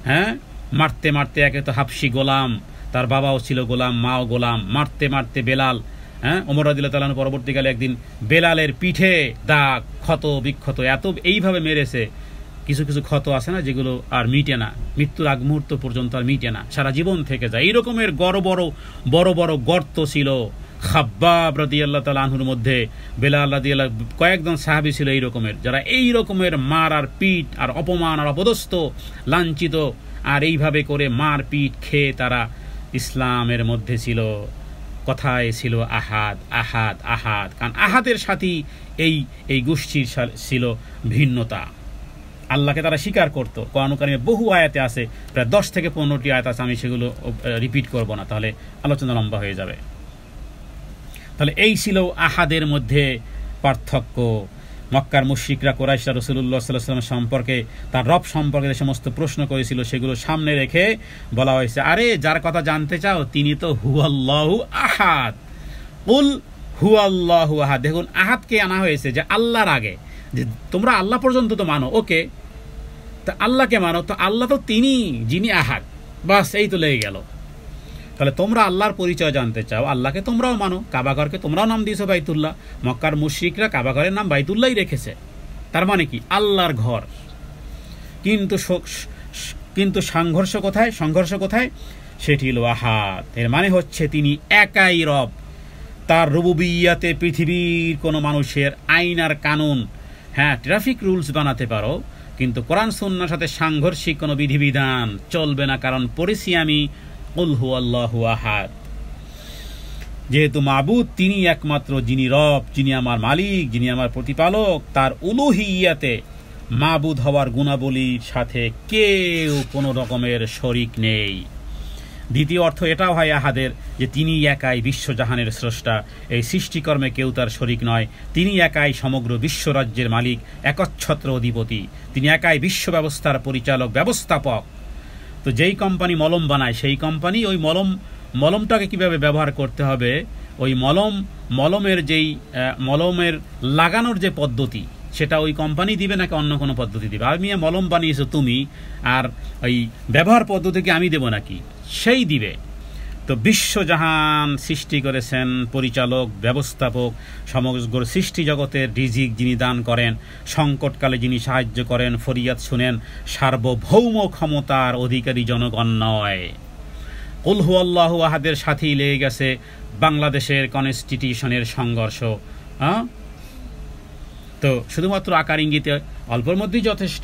হ্যাঁ, মারতে মারতে একে তো হাবশি গোলাম, তার বাবাও ছিল গোলাম, মাও গোলাম, মারতে মারতে বেলাল, হ্যাঁ, ওমর রাদিয়াল্লাহু তাআলা পরবর্তীকালে একদিন বেলালের পিঠে দাগ, ক্ষত বিক্ষত, এত এইভাবে মেরেছে, কিছু কিছু ক্ষত আছে না যেগুলো আর মিটে না, মৃত্যুর আগ মুহূর্ত পর্যন্ত আর মিটে না, সারা জীবন থেকে যায়। এই রকমের বড় বড় গর্ত ছিল খাব্বাব রাদিয়াল্লাহু তাআলা আনহুর মধ্যে, বেলাল রাদিয়াল্লাহু, কয়েকজন সাহাবী ছিল এই রকমের, যারা এই রকমের মার আর পিট আর অপমান আর অপদস্থ, লাঞ্ছিত, আর এইভাবে করে মার পিট খেয়ে তারা ইসলামের মধ্যে ছিল। কথায় ছিল আহাদ আহাদ আহাদ, কারণ আহাদের সাথেই এই গোষ্ঠীর ছিল ভিন্নতা। আল্লাহকে তারা স্বীকার করতো। কোরআন কারীমে বহু আয়াতে আছে, প্রায় 10 থেকে 15টি আয়াত আছে, আমি সেগুলো রিপিট করব না, তাহলে আলোচনা লম্বা হয়ে যাবে। তাহলে এই ছিল আহাদের মধ্যে পার্থক্য। মক্কার মুশরিকরা কুরাইশরা রাসূলুল্লাহ সাল্লাল্লাহু আলাইহি ওয়াসাল্লাম সম্পর্কে, তার রব সম্পর্কে যে সমস্ত প্রশ্ন করেছিল, সেগুলো সামনে রেখে বলা হয়েছে, আরে যার কথা জানতে চাও তিনি তো হুয়াল্লাহু আহাদ, কুল হুয়াল্লাহু আহাদ। দেখুন, আহাদকে আনা হয়েছে যে আল্লাহর আগে, যে তোমরা আল্লাহ পর্যন্ত তো মানো, ওকে, তা আল্লাহকে মানো, তো আল্লাহ তো তিনি যিনি আহাদ, বাস এই তো লেগে গেল। তাহলে তোমরা আল্লাহর পরিচয় জানতে চাও, আল্লাহকে তোমরাও মানো, কাবাঘরকে তোমরাও নাম দিয়েছো বাইতুল্লাহ, মক্কার মুশরিকরা কাবাঘরের নাম বাইতুল্লাহই রেখেছে, তার মানে কি আল্লাহর ঘর। কিন্তু সংঘর্ষ কোথায়? সেটি হলো আহাদ। এর মানে হচ্ছে তিনি একাই রব, তার রুবুবিয়াতে পৃথিবীর কোনো মানুষের আইন আর কানুন, হ্যাঁ, ট্রাফিক রুলস বানাতে পারো, কিন্তু কোরআন সুন্নাহর সাথে সাংঘর্ষিক কোনো বিধিবিধান চলবে না, কারণ পড়েছি আমি কুল হুয়াল্লাহু আহাদ। যেহেতু মাবুদ তিনি একমাত্র, যিনি রব, যিনি আমার মালিক, যিনি আমার প্রতিপালক, তার উলুহিয়াতে মাবুদ হওয়ার গুণাবলীর সাথে কেউ কোনো রকমের শরিক নেই। দ্বিতীয় অর্থ এটাও হয় আহাদের, যে তিনি একাই বিশ্বজাহানের স্রষ্টা, এই সৃষ্টিকর্মে কেউ তার শরিক নয়, তিনি একাই সমগ্র বিশ্বরাজ্যের মালিক, একচ্ছত্র অধিপতি, তিনি একাই বিশ্ব ব্যবস্থার পরিচালক, ব্যবস্থাপক। তো যেই কোম্পানি মলম বানায়, সেই কোম্পানি ওই মলমটাকে কিভাবে ব্যবহার করতে হবে, ওই মলমের লাগানোর যে পদ্ধতি, সেটা ওই কোম্পানি দিবে নাকি অন্য কোনো পদ্ধতি দিবে? আমি মলম বানিয়েছো তুমি, আর ওই ব্যবহার পদ্ধতিকে আমি দেব নাকি? সেই দিবে। তো বিশ্বজাহান সৃষ্টি করেছেন পরিচালক, ব্যবস্থাপক, সমগ্র সৃষ্টি জগতের রিজিক যিনি দান করেন, সংকটকালে যিনি সাহায্য করেন, ফরিয়াদ শুনেন, সার্বভৌম ক্ষমতার অধিকারী জনগণ নয়। কুল হুয়াল্লাহু আহাদের সাথেই লেগে গেছে বাংলাদেশের কনস্টিটিউশনের সংঘর্ষ। তো শুধুমাত্র আকার ইঙ্গিতে অল্পের মধ্যেই যথেষ্ট,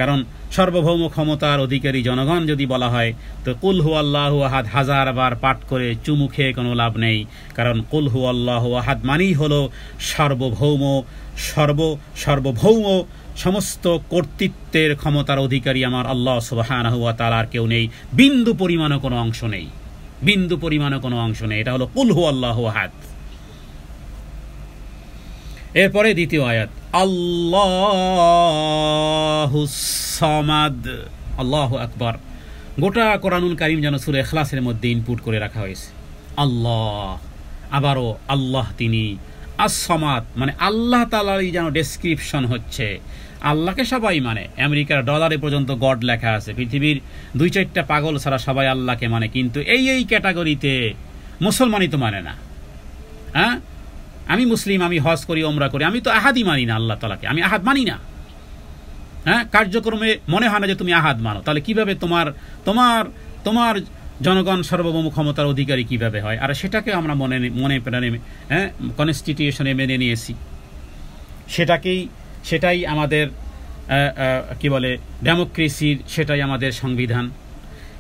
কারণ সার্বভৌম ক্ষমতার অধিকারী জনগণ যদি বলা হয়, তো কুল হুয়াল্লাহু আহাদ 1000 বার পাঠ করে চুমু খেয়ে কোনো লাভ নেই, কারণ কুল হুয়াল্লাহু আহাদ মানেই হলো সার্বভৌম সমস্ত কর্তৃত্বের ক্ষমতার অধিকারী আমার আল্লাহ সুবহানাহু ওয়া তাআলার কেউ নেই, বিন্দু পরিমাণও কোনো অংশ নেই, বিন্দু পরিমাণও কোনো অংশ নেই। এটা হলো কুল হুয়াল্লাহু আহাদ। এরপরে দ্বিতীয় আয়াত, আল্লাহুস সামাদ, আল্লাহু আকবার, গোটা কোরআনুল কারীম যেন সূরা ইখলাসের মধ্যে ইনপুট করে রাখা হয়েছে। আল্লাহ, আবারও আল্লাহ তিনি আস-সামাদ, মানে আল্লাহ তাআলারই যেন ডেসক্রিপশন হচ্ছে। আল্লাহকে সবাই মানে, আমেরিকার ডলারে পর্যন্ত গড লেখা আছে, পৃথিবীর 2-4টা পাগল ছাড়া সবাই আল্লাহকে মানে, কিন্তু এই ক্যাটাগরিতে মুসলমানই তো মানে না। হ্যাঁ, আমি মুসলিম, আমি হজ করি, ওমরা করি, আমি তো আহাদই মানি না আল্লাহ তাআলাকে, আমি আহাদ মানি না। হ্যাঁ, কার্যক্রমে মনে হয় না যে তুমি আহাদ মানো, তাহলে কিভাবে তোমার জনগণ সার্বভৌম ক্ষমতার অধিকারী কিভাবে হয়? আর সেটাকে আমরা মনে প্রাণে কনস্টিটিউশনে মেনে নিয়েছি, সেটাই আমাদের কি বলে ডেমোক্রেসির, সেটাই আমাদের সংবিধান।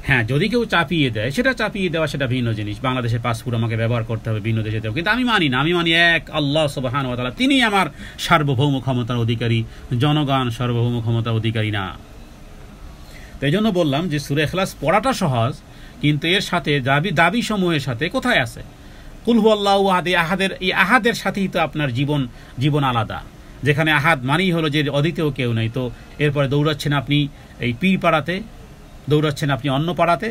হ্যাঁ, যদি কেউ চাপিয়ে দেয়, সেটা চাপিয়ে দেওয়া সেটা ভিন্ন জিনিস। বাংলাদেশের পাসপোর্ট আমাকে ব্যবহার করতে হবে, ভিন্ন দেশে দেবো, কিন্তু আমি মানি না। আমি মানি এক আল্লাহ সুবহানাহু ওয়া তাআলা, তিনি আমার সার্বভৌম ক্ষমতার অধিকারী, জনগণ সার্বভৌম ক্ষমতার অধিকারী না। তো এই জন্য বললাম যে সূরা ইখলাস পড়াটা সহজ, কিন্তু এর সাথে দাবি সমূহের সাথে কোথায় আছে? কুল হুয়াল্লাহু আহাদ, এই আহাদের সাথেই তো আপনার জীবন আলাদা। যেখানে আহাদ মানেই হলো যে অদ্বিতীয় কেউ নেই, তো এরপরে দৌড়াচ্ছেন আপনি এই পীর পাড়াতে, দৌড়াচ্ছেন আপনি অন্য পাড়াতে।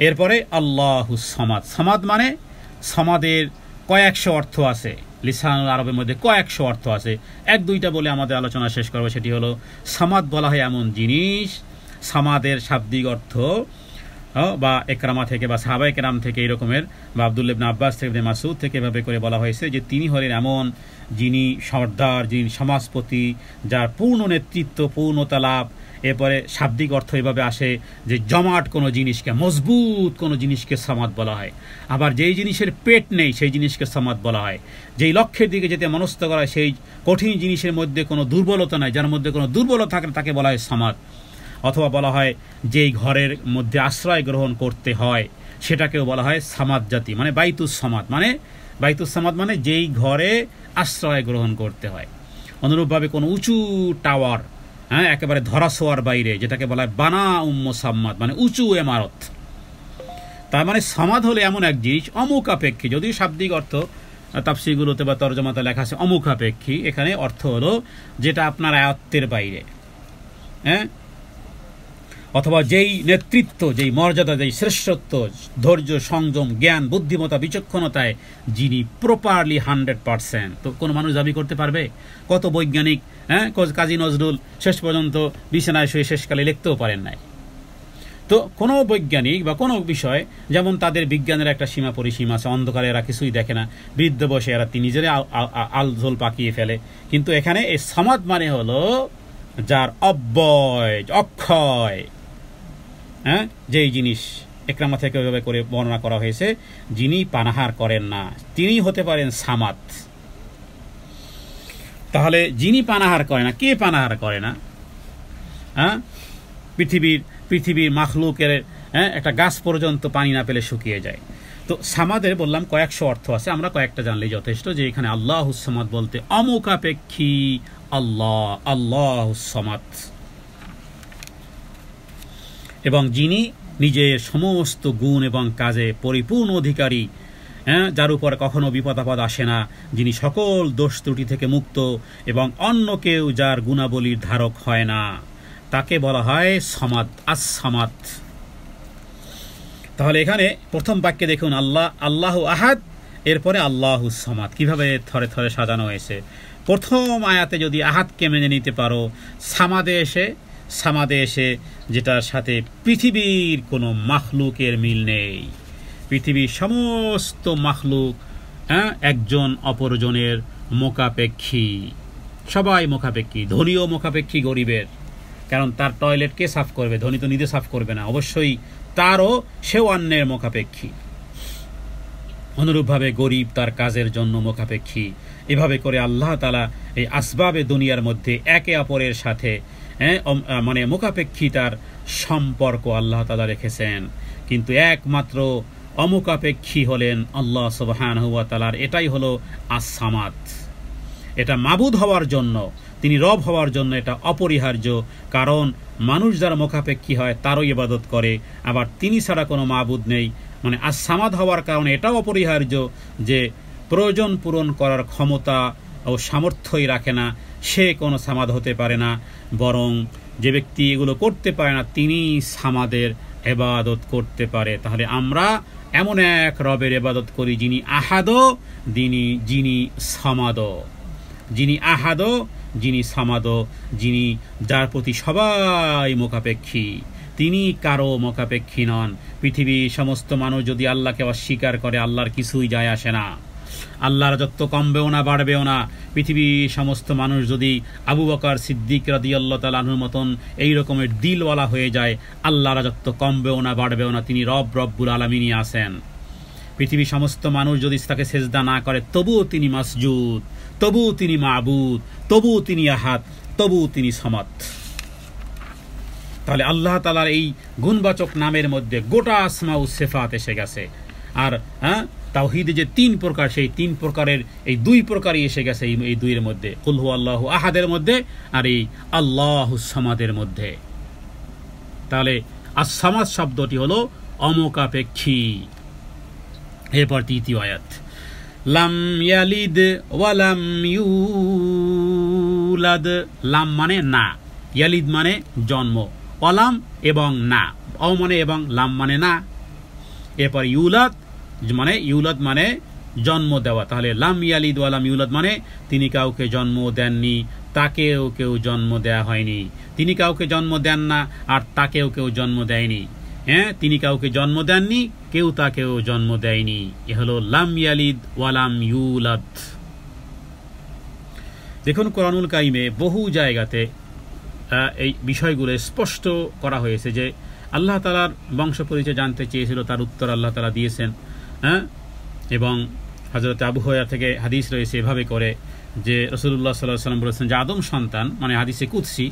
এরপরে আল্লাহুস সামাদ, সামাদ মানে সমাদের কয়েকশো অর্থ আছে, লিসানুল আরবের মধ্যে কয়েকশো অর্থ আছে। 1-2টা বলে আমাদের আলোচনা শেষ করবো। সেটি হলো, সামাদ বলা হয় এমন জিনিস, সামাদের শাব্দিক অর্থ বা একরামা থেকে বা সাহাবায়ে কেরাম থেকে এরকমের, বা আব্দুল্লাহ ইবনে আব্বাস থেকে, ইবনে মাসউদ থেকে এভাবে করে বলা হয়েছে যে তিনি হলেন এমন যিনি সর্দার, যিনি সমাজপতি, যার পূর্ণ নেতৃত্ব, পূর্ণতা লাভ। এরপরে শাব্দিক অর্থ এভাবে আসে যে জমাট কোনো জিনিসকে, মজবুত কোনো জিনিসকে সামাদ বলা হয়। আবার যেই জিনিসের পেট নেই সেই জিনিসকে সামাদ বলা হয়। যেই লক্ষ্যের দিকে যেতে মনস্থ করা হয়, সেই কঠিন জিনিসের মধ্যে কোনো দুর্বলতা নাই, যার মধ্যে কোনো দুর্বলতা থাকে তাকে বলা হয় সামাদ। অথবা বলা হয় যেই ঘরের মধ্যে আশ্রয় গ্রহণ করতে হয় সেটাকেও বলা হয় সামাদ জাতি, মানে বাইতুস সামাদ মানে যেই ঘরে আশ্রয় গ্রহণ করতে হয়। অনুরূপভাবে কোনো উঁচু টাওয়ার, হ্যাঁ, একেবারে ধরাছোঁয়ার বাইরে, যেটাকে বলা হয় বানা মুসাম্মাদ, মানে উঁচু ইমারত। তার মানে সামাদ হলে এমন এক জিনিস অমুখাপেক্ষী, যদিও শাব্দিক অর্থ তাফসীরগুলোতে বা তরজমাতে লেখা আছে অমুখাপেক্ষী, এখানে অর্থ হলো যেটা আপনার আয়ত্তের বাইরে। হ্যাঁ, অথবা যেই নেতৃত্ব, যেই মর্যাদা, যেই শ্রেষ্ঠত্ব, ধৈর্য, সংযম, জ্ঞান, বুদ্ধিমত্তা, বিচক্ষণতায় যিনি প্রপারলি 100%, তো কোনো মানুষ দাবি করতে পারবে? কত বৈজ্ঞানিক, হ্যাঁ, কাজী নজরুল শেষ পর্যন্ত বিছানায় শুয়ে শেষকালে লিখতেও পারেন নাই। তো কোনো বৈজ্ঞানিক বা কোনো বিষয়, যেমন তাদের বিজ্ঞানের একটা সীমা পরিসীমা আছে, অন্ধকারে এরা কিছুই দেখে না, বৃদ্ধ বসে এরা নিজেরাই আলঝোল পাকিয়ে ফেলে। কিন্তু এখানে এই সামাদ মানে হলো যার অক্ষয়, হ্যাঁ, যেই জিনিস একরামা থেকে ওইভাবে করে বর্ণনা করা হয়েছে, যিনি পানাহার করেন না তিনি হতে পারেন সামাদ। তাহলে যিনি পানাহার করে না, কে পানাহার করে না? হ্যাঁ, পৃথিবীর মাখলুকের, হ্যাঁ, একটা গাছ পর্যন্ত পানি না পেলে শুকিয়ে যায়। তো সামাদের বললাম কয়েকশো অর্থ আছে, আমরা কয়েকটা জানলেই যথেষ্ট। যে এখানে আল্লাহুস সামাদ বলতে অমুখাপেক্ষী আল্লাহুস সামাদ, এবং যিনি নিজের সমস্ত গুণ এবং কাজে পরিপূর্ণ অধিকারী, হ্যাঁ, যার উপর কখনো বিপদ আপদ আসে না, যিনি সকল দোষ ত্রুটি থেকে মুক্ত এবং অন্য কেউ যার গুণাবলীর ধারক হয় না, তাকে বলা হয় সামাদ, আস-সামাদ। তাহলে এখানে প্রথম বাক্যে দেখুন আল্লাহু আহাদ, এরপরে আল্লাহুস সামাদ, কিভাবে থরে থরে সাজানো হয়েছে। প্রথম আয়াতে যদি আহাদকে মেনে নিতে পারো, সামাদে এসে যেটার সাথে পৃথিবীর কোনো মাখলুকের মিল নেই। পৃথিবীর সমস্ত মাখলুক, হ্যাঁ, একজন অপরজনের মোকাপেক্ষী, সবাই মোকাপেক্ষী। ধনীও মোকাপেক্ষী গরিবের, কারণ তার টয়লেট কে সাফ করবে? ধনী তো নিজে সাফ করবে না, অবশ্যই তারও সেও অন্যের মোকাপেক্ষী। অনুরূপভাবে গরিব তার কাজের জন্য মোকাপেক্ষী। এভাবে করে আল্লাহ তাআলা এই আসবাবে দুনিয়ার মধ্যে একে অপরের সাথে, হ্যাঁ, মানে মোকাপেক্ষিতার সম্পর্ক আল্লাহ তাআলা রেখেছেন। কিন্তু একমাত্র অমুখাপেক্ষী হলেন আল্লাহ সুবহানাহু ওয়া তাআলার। এটাই হলো আস-সামাদ। এটা মাবুদ হওয়ার জন্য, তিনি রব হওয়ার জন্য এটা অপরিহার্য। কারণ মানুষ যারা মুখাপেক্ষী হয় তারও ইবাদত করে, আবার তিনি ছাড়া কোনো মাবুদ নেই। মানে আস-সামাদ হওয়ার কারণে এটাও অপরিহার্য যে প্রয়োজন পূরণ করার ক্ষমতা ও সামর্থ্যই রাখে না, সে কোনো সামাদ হতে পারে না। বরং যে ব্যক্তি এগুলো করতে পারে না তিনি সামাদের ইবাদত করতে পারে। তাহলে আমরা এমন এক রবের ইবাদত করি যিনি আহাদ, যিনি সামাদ, যিনি আহাদ, যিনি সামাদ, যিনি যার প্রতি সবাই মোকাপেক্ষী, তিনি কারো মোকাপেক্ষী নন। পৃথিবীর সমস্ত মানুষ যদি আল্লাহকে অস্বীকার করে আল্লাহর কিছুই যায় আসে না, আল্লাহর রাজত্ব কমবেও না বাড়বেও না। পৃথিবীর সমস্ত মানুষ যদি আবু বকর সিদ্দিক রাদিয়াল্লাহু তাআলা আনহুর মতন এই রকমের দিলওয়ালা হয়ে যায়, আল্লাহর রাজত্ব কমবেও না বাড়বেও না, তিনি রব্বুল আলামিনই আছেন। পৃথিবীর সমস্ত মানুষ যদি তাকে সেজদা না করে তবুও তিনি মাসজুদ, তবুও তিনি মাবুদ, তবুও তিনি আহাদ, তবুও তিনি সামাদ। তাহলে আল্লাহ তাআলার এই গুণবাচক নামের মধ্যে গোটা আসমা ও সিফাত এসে গেছে। আর তাওহীদে যে 3 প্রকার, সেই 3 প্রকারের এই 2 প্রকারই এসে গেছে এই 2 এর মধ্যে, কুল হুয়াল্লাহু আহাদের মধ্যে আর এই আল্লাহুস সামাদের মধ্যে। তাহলে আস-সামাদ শব্দটি হলো অমোকাপেক্ষী। এরপর 3য় আয়াত, লাম ইয়ালিদ ওয়া লাম ইউলাদ। লাম মানে না, ইয়ালিদ মানে জন্ম, অলাম এবং না, অ মানে এবং, লাম মানে না। এরপর ইউলাদ মানে জন্ম দেওয়া। তাহলে লাম ইয়ালিদ ওয়া লাম ইউলাদ মানে তিনি কাউকে জন্ম দেননি, তাকেও কেউ জন্ম দেয়া হয়নি। তিনি কাউকে জন্ম দেন না আর তাকেও কেউ জন্ম দেয়নি। তিনি কাউকে জন্ম দেননি, কেউ তাকেও জন্ম দেয়নি। এ হলো লাম ইয়ালিদ ওয়া লাম ইউলাদ। দেখুন কোরআনুল কারিমে বহু জায়গাতে এই বিষয়গুলো স্পষ্ট করা হয়েছে যে আল্লাহ তাআলার বংশ পরিচয় জানতে চেয়েছিল, তার উত্তর আল্লাহ তাআলা দিয়েছেন। এবং হযরত আবু হুরায়রা থেকে হাদিস রয়েছে এভাবে করে যে রাসূলুল্লাহ সাল্লাল্লাহু আলাইহি ওয়াসাল্লাম বলেছেন যে আদম সন্তান, মানে হাদিসে কুদসি,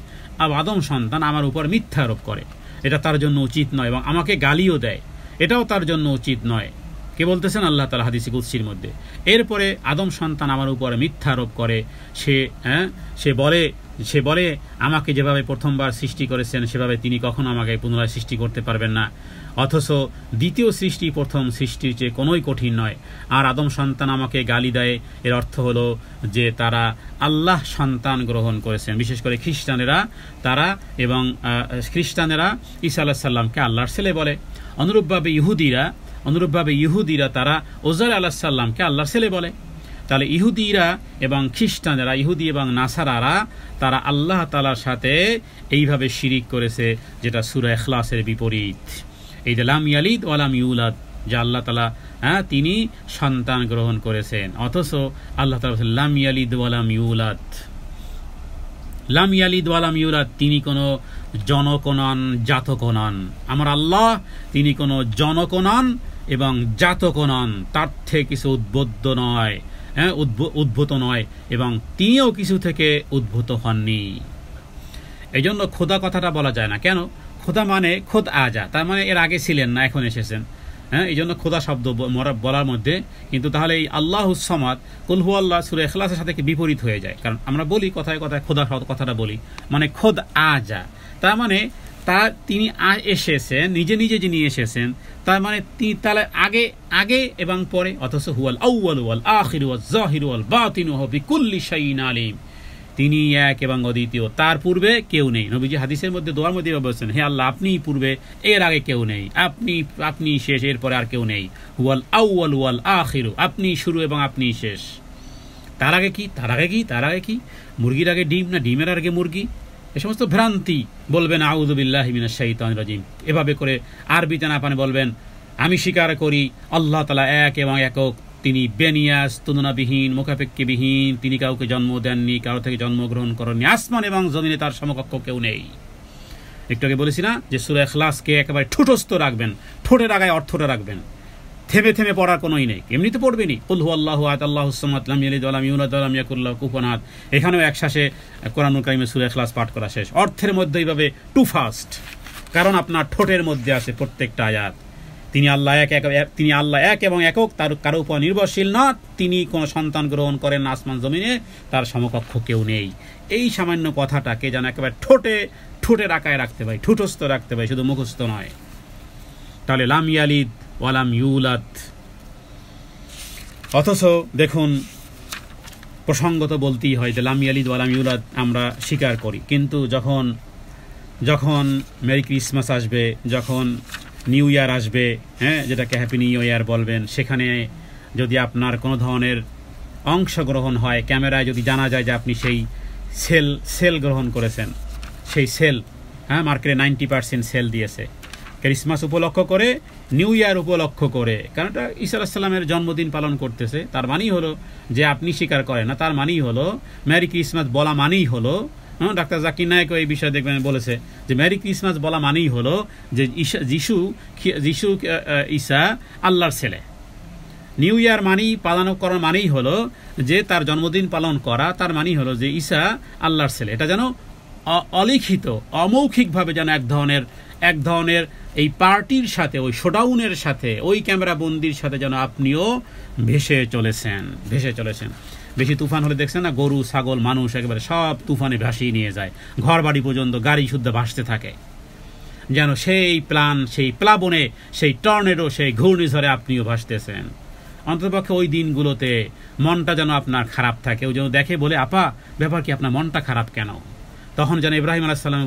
আদম সন্তান আমার উপর মিথ্যা আরোপ করে, এটা তার জন্য উচিত নয়, এবং আমাকে গালিও দেয়, এটাও তার জন্য উচিত নয়। কে বলতেছেন? আল্লাহ তাআলা হাদিসে কুদসির মধ্যে। এরপরে আদম সন্তান আমার উপরে মিথ্যা আরোপ করে, সে বলে আমাকে যেভাবে প্রথমবার সৃষ্টি করেছেন সেভাবে তিনি কখনো আমাকে পুনরায় সৃষ্টি করতে পারবেন না, অথচ দ্বিতীয় সৃষ্টি প্রথম সৃষ্টির চেয়ে কোনোই কঠিন নয়। আর আদম সন্তান আমাকে গালি দেয়, এর অর্থ হলো যে তারা আল্লাহ সন্তান গ্রহণ করেছেন। বিশেষ করে খ্রিস্টানেরা ঈসা আলাইহিস সালামকে আল্লাহর ছেলে বলে। অনুরূপভাবে ইহুদিরা তারা ওজার আলাইহিস সালামকে আল্লাহর ছেলে বলে। তাহলে ইহুদিরা এবং খ্রিস্টানেরা, ইহুদি এবং নাসারারা, তারা আল্লাহ তাআলার সাথে এইভাবে শিরিক করেছে, যেটা সূরা ইখলাসের বিপরীত। এই যে লাম ইয়ালিদ ওয়া লাম ইউলাদ, যে আল্লাহ তাআলা তিনি সন্তান গ্রহণ করেছেন, অথচ আল্লাহ তাআলা বলেন লাম ইয়ালিদ ওয়া লাম ইউলাদ। লাম ইয়ালিদ ওয়া লাম ইউলাদ, তিনি কোনো জনক নন, জাতক নন। আমার আল্লাহ তিনি কোনো জনক নন এবং জাতক নন, তার থেকে কিছু উদ্ভূত নয় এবং তিনিও কিছু থেকে উদ্ভূত হননি। এই জন্য খোদা কথাটা বলা যায় না। কেন? খোদা মানে খোদ আজা, তার মানে এর আগে ছিলেন না, এখন এসেছেন। এই জন্য খোদা শব্দ বলার মধ্যে কিন্তু তাহলে এই আল্লাহুস সামাদ, কুল হুয়াল্লাহ, সূরা ইখলাসের সাথে বিপরীত হয়ে যায়। কারণ আমরা বলি কথায় কথায় খোদা কথাটা বলি, মানে খোদ আজা, তার মানে তিনি এসেছেন, নিজে নিজে যিনি এসেছেন, তার মানে তিনি তাহলে আগে এবং পরে, অথচ হুয়াল আউয়ালু ওয়াল আখিরু ওয়াজ যাহিরু ওয়াল বাতিনু ওয়া বিকুল্লি শাইইন আলিম, তিনি এক এবং অদ্বিতীয়, তার পূর্বে কেউ নেই। নবীজি হাদিসের মধ্যে দোয়ার মধ্যে বলছেন, হে আল্লাহ আপনিই পূর্বে, এর আগে কেউ নেই, আপনি শেষ, এরপরে আর কেউ নেই। হুয়াল আউয়ালু ওয়াল আখিরু, আপনি শুরু এবং আপনি শেষ। তার আগে কি মুরগির আগে ডিম, না ডিমের আগে মুরগি? এ সমস্ত ভ্রান্তি বলবেন আউযু বিল্লাহি মিনাশ শাইতানির রাজিম। এভাবে করে আরবিতে না পারে বলবেন আমি স্বীকার করি আল্লাহ তাআলা এক এবং একক, তিনি বেনিয়াস, তুলনাবিহীন, মোকাপেক্ষীবিহীন, তিনি কাউকে জন্ম দেননি, কারো থেকে জন্মগ্রহণ করেননি, আসমান এবং জমিনে তার সমকক্ষ কেউ নেই। একটু আগে বলেছি না যে সূরা ইখলাসকে একেবারে ঠোঁটস্থ রাখবেন, ঠোঁটের আগায় অর্থটা রাখবেন, থেমে থেমে পড়ার কোনোই নেই, এমনিতে পড়বেনি। কুল হুয়াল্লাহু আহাদ আল্লাহুস সামাদ লাম ইয়ালিদ ওয়া লাম ইউলাদ ওয়া লাম ইয়াকুল লাহু কুফুয়ান আহাদ, এখানেও একসাথে কোরআনুল কারীমে সূরা ইখলাস পাঠ করা শেষ। অর্থের মধ্যে এইভাবে টু ফাস্ট, কারণ আপনার ঠোঁটের মধ্যে আছে প্রত্যেকটা আয়াত। তিনি আল্লাহ এক এবং একক, তার কারো উপর নির্ভরশীল না, তিনি কোনো সন্তান গ্রহণ করেন না আসমান জমিনে, তার সমকক্ষ কেউ নেই। এই সামান্য কথাটাকে যেন একেবারে ঠোঁটের আকায় রাখতে পারি, ঠোঁটস্থ রাখতে পারি, শুধু মুখস্থ নয়। তাহলে লাম ইয়ালিদ ওয়া লাম ইউলাদ। অথচ দেখুন প্রসঙ্গত বলতেই হয় যে লাম ইয়ালিদ ওয়া লাম ইউলাদ আমরা স্বীকার করি, কিন্তু যখন যখন মেরি ক্রিসমাস আসবে, যখন নিউ ইয়ার আসবে, হ্যাঁ, যেটাকে হ্যাপি নিউ ইয়ার বলবেন, সেখানে যদি আপনার কোনো ধরনের অংশগ্রহণ হয়, ক্যামেরায় যদি জানা যায় যে আপনি সেই সেল গ্রহণ করেছেন, সেই সেল, হ্যাঁ, মার্কেটে 90% সেল দিয়েছে ক্রিসমাস উপলক্ষ করে, নিউ ইয়ার উপলক্ষ করে, কারণ এটা ঈসা আলাইহিস সালামের জন্মদিন পালন করতেছে, তার মানেই হলো যে আপনি স্বীকার করেন না, তার মানেই হলো মেরি ক্রিসমাস বলা মানেই হলো, ডাক্তার জাকির নায়েকও এই বিষয়ে দেখবেন বলেছে যে মেরি ক্রিসমাস বলা মানেই হলো যে যিশু ঈসা আল্লাহর ছেলে। নিউ ইয়ার মানেই পালন করার মানেই হলো যে তার জন্মদিন পালন করা, তার মানেই হলো যে ঈসা আল্লাহর ছেলে। এটা যেন অলিখিত, অমৌখিকভাবে যেন এক ধরনের এই পার্টির সাথে, ওই শোডাউনের সাথে, ওই ক্যামেরা বন্দির সাথে যেন আপনিও ভেসে চলেছেন। বেশি তুফান হলে দেখছেন না, গরু, ছাগল, মানুষ একেবারে সব তুফানে ভাসিয়ে নিয়ে যায়, ঘর বাড়ি পর্যন্ত গাড়ি শুদ্ধ ভাসতে থাকে, যেন সেই প্লাবনে, সেই টর্নেডো, সেই ঘূর্ণিঝড়ে আপনিও ভাসতেছেন। অন্ততপক্ষে ওই দিনগুলোতে মনটা যেন আপনার খারাপ থাকে, ওই যেন দেখে বলে, আপা ব্যাপার কি, আপনার মনটা খারাপ কেন? তখন যেন ইব্রাহিম আলাইহিস সালাম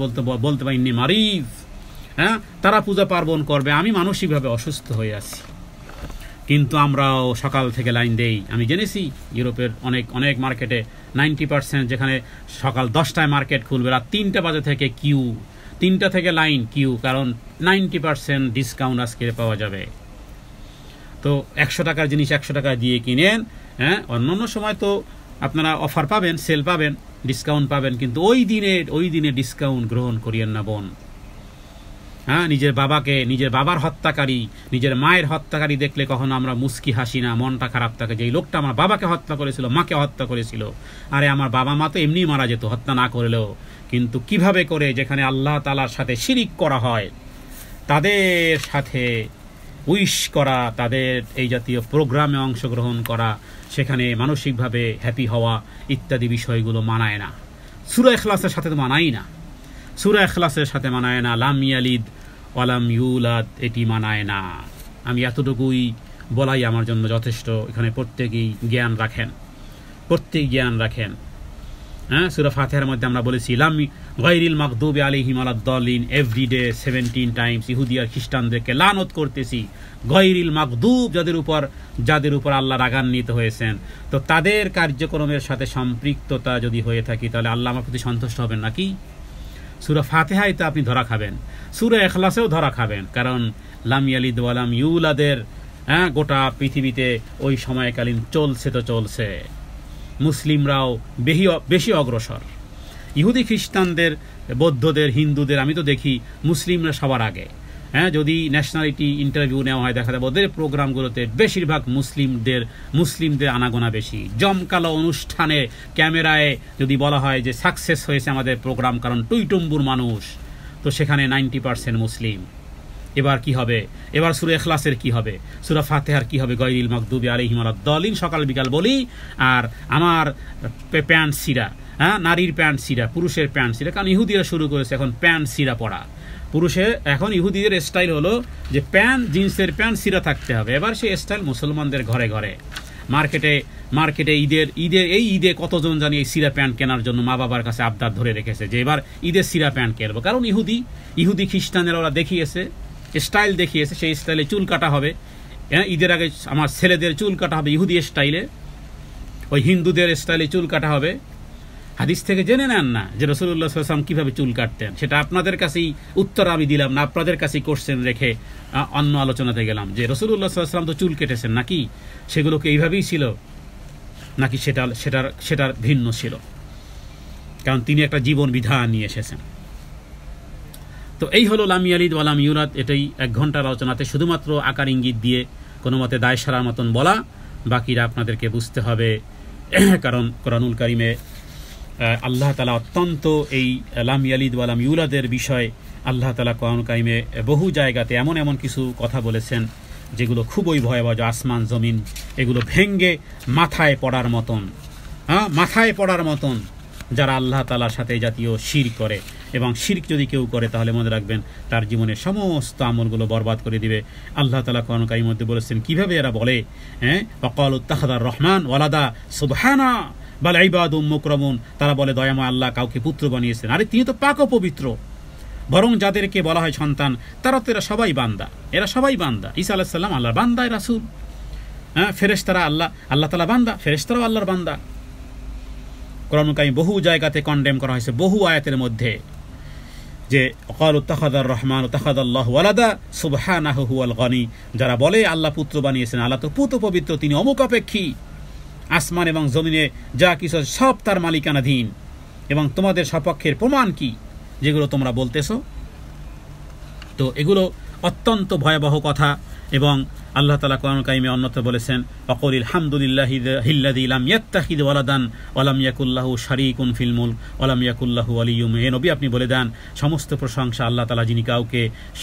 বলতে পারি, ইন্নী মারিফ, হ্যাঁ, তারা পূজা পার্বণ করবে, আমি মানসিকভাবে অসুস্থ হয়ে আছি। কিন্তু আমরাও সকাল থেকে লাইন দেই। আমি জেনেছি ইউরোপের অনেক মার্কেটে 90%, যেখানে সকাল 10টায় মার্কেট খুলবে, রাত 3টা বাজে থেকে কিউ, 3টা থেকে লাইন কিউ, কারণ 90% ডিসকাউন্ট আজকে পাওয়া যাবে। তো 100 টাকার জিনিস 100 টাকা দিয়ে কিনেন, হ্যাঁ, অন্য সময় তো আপনারা অফার পাবেন, সেল পাবেন, ডিসকাউন্ট পাবেন, কিন্তু ওই দিনে ডিসকাউন্ট গ্রহণ করিয়েন না বোন। হ্যাঁ, নিজের বাবার হত্যাকারী, নিজের মায়ের হত্যাকারী দেখলে কখনো আমরা মুস্কি হাসি না, মনটা খারাপ থাকে যে এই লোকটা আমার বাবাকে হত্যা করেছিল, মাকে হত্যা করেছিল। আরে আমার বাবা মা তো এমনি মারা যেত হত্যা না করলেও, কিন্তু কিভাবে করে, যেখানে আল্লাহ তাআলার সাথে শিরিক করা হয়, তাদের সাথে উইশ করা, তাদের এই জাতীয় প্রোগ্রামে অংশগ্রহণ করা, সেখানে মানসিকভাবে হ্যাপি হওয়া ইত্যাদি বিষয়গুলো মানায় না। সূরা ইখলাসের সাথে তো মানায় না, লাম ইয়ালিদ ওয়ালাম ইউলাদ, এটি মানায় না। আমি এতটুকুই বলাই আমার জন্য যথেষ্ট। এখানে প্রত্যেকেই জ্ঞান রাখেন। হ্যাঁ, সূরা ফাতিহার মধ্যে আমরা বলেছি, লাম গায়রিল মাগদুবি আলাইহিম ওয়ালাদ-দাল্লিন, এভরিডে 17 টাইমস ইহুদি আর খ্রিস্টানদেরকে লানত করতেছি। গায়রিল মাগদুব, যাদের উপর আল্লাহ রাগান্বিত হয়েছেন। তো তাদের কার্যক্রমের সাথে সম্পৃক্ততা যদি হয়ে থাকি, তাহলে আল্লাহ আমার প্রতি সন্তুষ্ট হবেন নাকি? সূরা ফাতিহায় তো আপনি ধরা খাবেন, সূরা ইখলাসেও ধরা খাবেন, কারণ লাম ইয়ালিদ ওয়া লাম ইউলাদের, হ্যাঁ, গোটা পৃথিবীতে ওই সময়কালীন চলছে। মুসলিমরাও বেশি অগ্রসর। ইহুদি খ্রিস্টানদের, বৌদ্ধদের, হিন্দুদের আমি তো দেখি মুসলিমরা সবার আগে। হ্যাঁ, যদি ন্যাশনালিটি ইন্টারভিউ নেওয়া হয়, দেখা যাবে ওদের প্রোগ্রামগুলোতে বেশিরভাগ মুসলিমদের আনাগোনা বেশি। জমকালো অনুষ্ঠানে ক্যামেরায় যদি বলা হয় যে সাকসেস হয়েছে আমাদের প্রোগ্রাম, কারণ টুইটুম্বুর মানুষ, তো সেখানে 90% মুসলিম। এবার কি হবে? এবার সূরা ইখলাসের কি হবে? সূরা ফাতিহার কি হবে? গায়রিল মাগদুবি আলাইহিম ওয়ালাদ-দাল্লিন সকাল বিকাল বলি, আর আমার প্যান্ট সিরা, হ্যাঁ, নারীর প্যান্ট সিরা, পুরুষের প্যান্ট সিরা, কারণ ইহুদিরা শুরু করেছে এখন প্যান্ট সিরা পরা। পুরুষের এখন ইহুদিদের স্টাইল হলো যে জিন্সের প্যান্ট সিরা থাকতে হবে। এবার সেই স্টাইল মুসলমানদের ঘরে ঘরে। মার্কেটে ঈদে কতজন জানি এই সিরা প্যান্ট কেনার জন্য মা বাবার কাছে আবদার ধরে রেখেছে যে এবার ঈদের সিরা প্যান্ট কেনবো, কারণ ইহুদি খ্রিস্টানেরা ওরা দেখিয়েছে, স্টাইল দেখিয়েছে, সেই স্টাইলে চুল কাটা হবে। হ্যাঁ, ঈদের আগে আমার ছেলেদের চুল কাটা হবে ইহুদি স্টাইলে, ওই হিন্দুদের স্টাইলে চুল কাটা হবে। হাদিস থেকে জেনে নেন না যে রাসূলুল্লাহ সাল্লাল্লাহু আলাইহি ওয়াসাল্লাম কিভাবে চুল কাটতেন, সেটা আপনাদের কাছেই উত্তর আমি দিলাম না, আপনাদের কাছেই কোশ্চেন রেখে অন্য আলোচনাতে গেলাম যে রাসূলুল্লাহ সাল্লাল্লাহু আলাইহি ওয়াসাল্লাম তো চুল কেটেছেন নাকি, সেগুলোকে এইভাবেই ছিল নাকি সেটার ভিন্ন ছিল, কারণ তিনি একটা জীবন বিধান নিয়ে এসেছেন। তো এই হলো লাম ইয়ালিদ ওয়া লাম ইউলাদ। এটাই 1 ঘন্টার আলোচনাতে শুধুমাত্র আকার ইঙ্গিত দিয়ে কোনো মতে দায় সারার মতন বলা, বাকিরা আপনাদেরকে বুঝতে হবে। কারণ কোরআনুল কারিমে আল্লাহ তাআলা অত্যন্ত এই লাম ইয়ালিদ ওয়া লাম ইউলাদের বিষয়ে আল্লাহ তাআলা কোরআনুল কারিমে বহু জায়গাতে এমন কিছু কথা বলেছেন যেগুলো খুবই ভয়াবহ, আসমান জমিন এগুলো ভেঙ্গে মাথায় পড়ার মতন যারা আল্লাহ তাআলার সাথে জাতীয় শিরক করে, এবং শিরক যদি কেউ করে তাহলে মনে রাখবেন তার জীবনের সমস্ত আমলগুলো বরবাদ করে দিবে। আল্লাহ তাআলা কোরআনুল কারীমের মধ্যে বলেছেন কিভাবে এরা বলে, ওয়াকালু ইত্তাখাযার রহমান ওয়ালাদা সুবহানা বাল ইবাদুম মুকরামুন, তারা বলে দয়াময় আল্লাহ কাউকে পুত্র বানিয়েছেন। আরে তিনি তো পাক ও পবিত্র, বরং যাদেরকে বলা হয় সন্তান তারা তো এরা সবাই বান্দা, এরা সবাই বান্দা। ঈসা আলাইহিস সালাম আল্লাহর বান্দা, রাসূল। হ্যাঁ, ফেরেশতারা আল্লাহ তাআলা বান্দা, ফেরেশতারাও আল্লাহর বান্দা। কোরআন কারীম বহু জায়গাতে কন্ডেম করা হয়েছে, বহু আয়াতের মধ্যে, যে ক্বালু তাখাযার রহমান তাখাযাল্লাহু ওয়ালাদা সুবহানাহু হুয়াল গনি, যারা বলে আল্লাহ পুত্র বানিয়েছেন, আল্লাহ তো পুত পবিত্র, তিনি অমুখাপেক্ষী, আসমান এবং জমিনে যা কিছু সব তার মালিকানাধীন, এবং তোমাদের সপক্ষের প্রমাণ কি যেগুলো তোমরা বলতেছো? তো এগুলো অত্যন্ত ভয়াবহ কথা। এবং আল্লাহ তাআলা কোরআন কারীমে অন্যত্র বলেছেন, ওয়াকুলিল হামদুলিল্লাহিল্লাযী লাম ইয়াত্তাখিয ওয়ালাদান ওয়া লাম ইয়াকুল লাহু শারীকুন ফিল মুলক ওয়া লাম ইয়াকুল লাহু ওয়ালিয়্যুম। হে নবী, আপনি বলে দেন সমস্ত প্রশংসা আল্লাহ তাআলা, যিনি কাউকে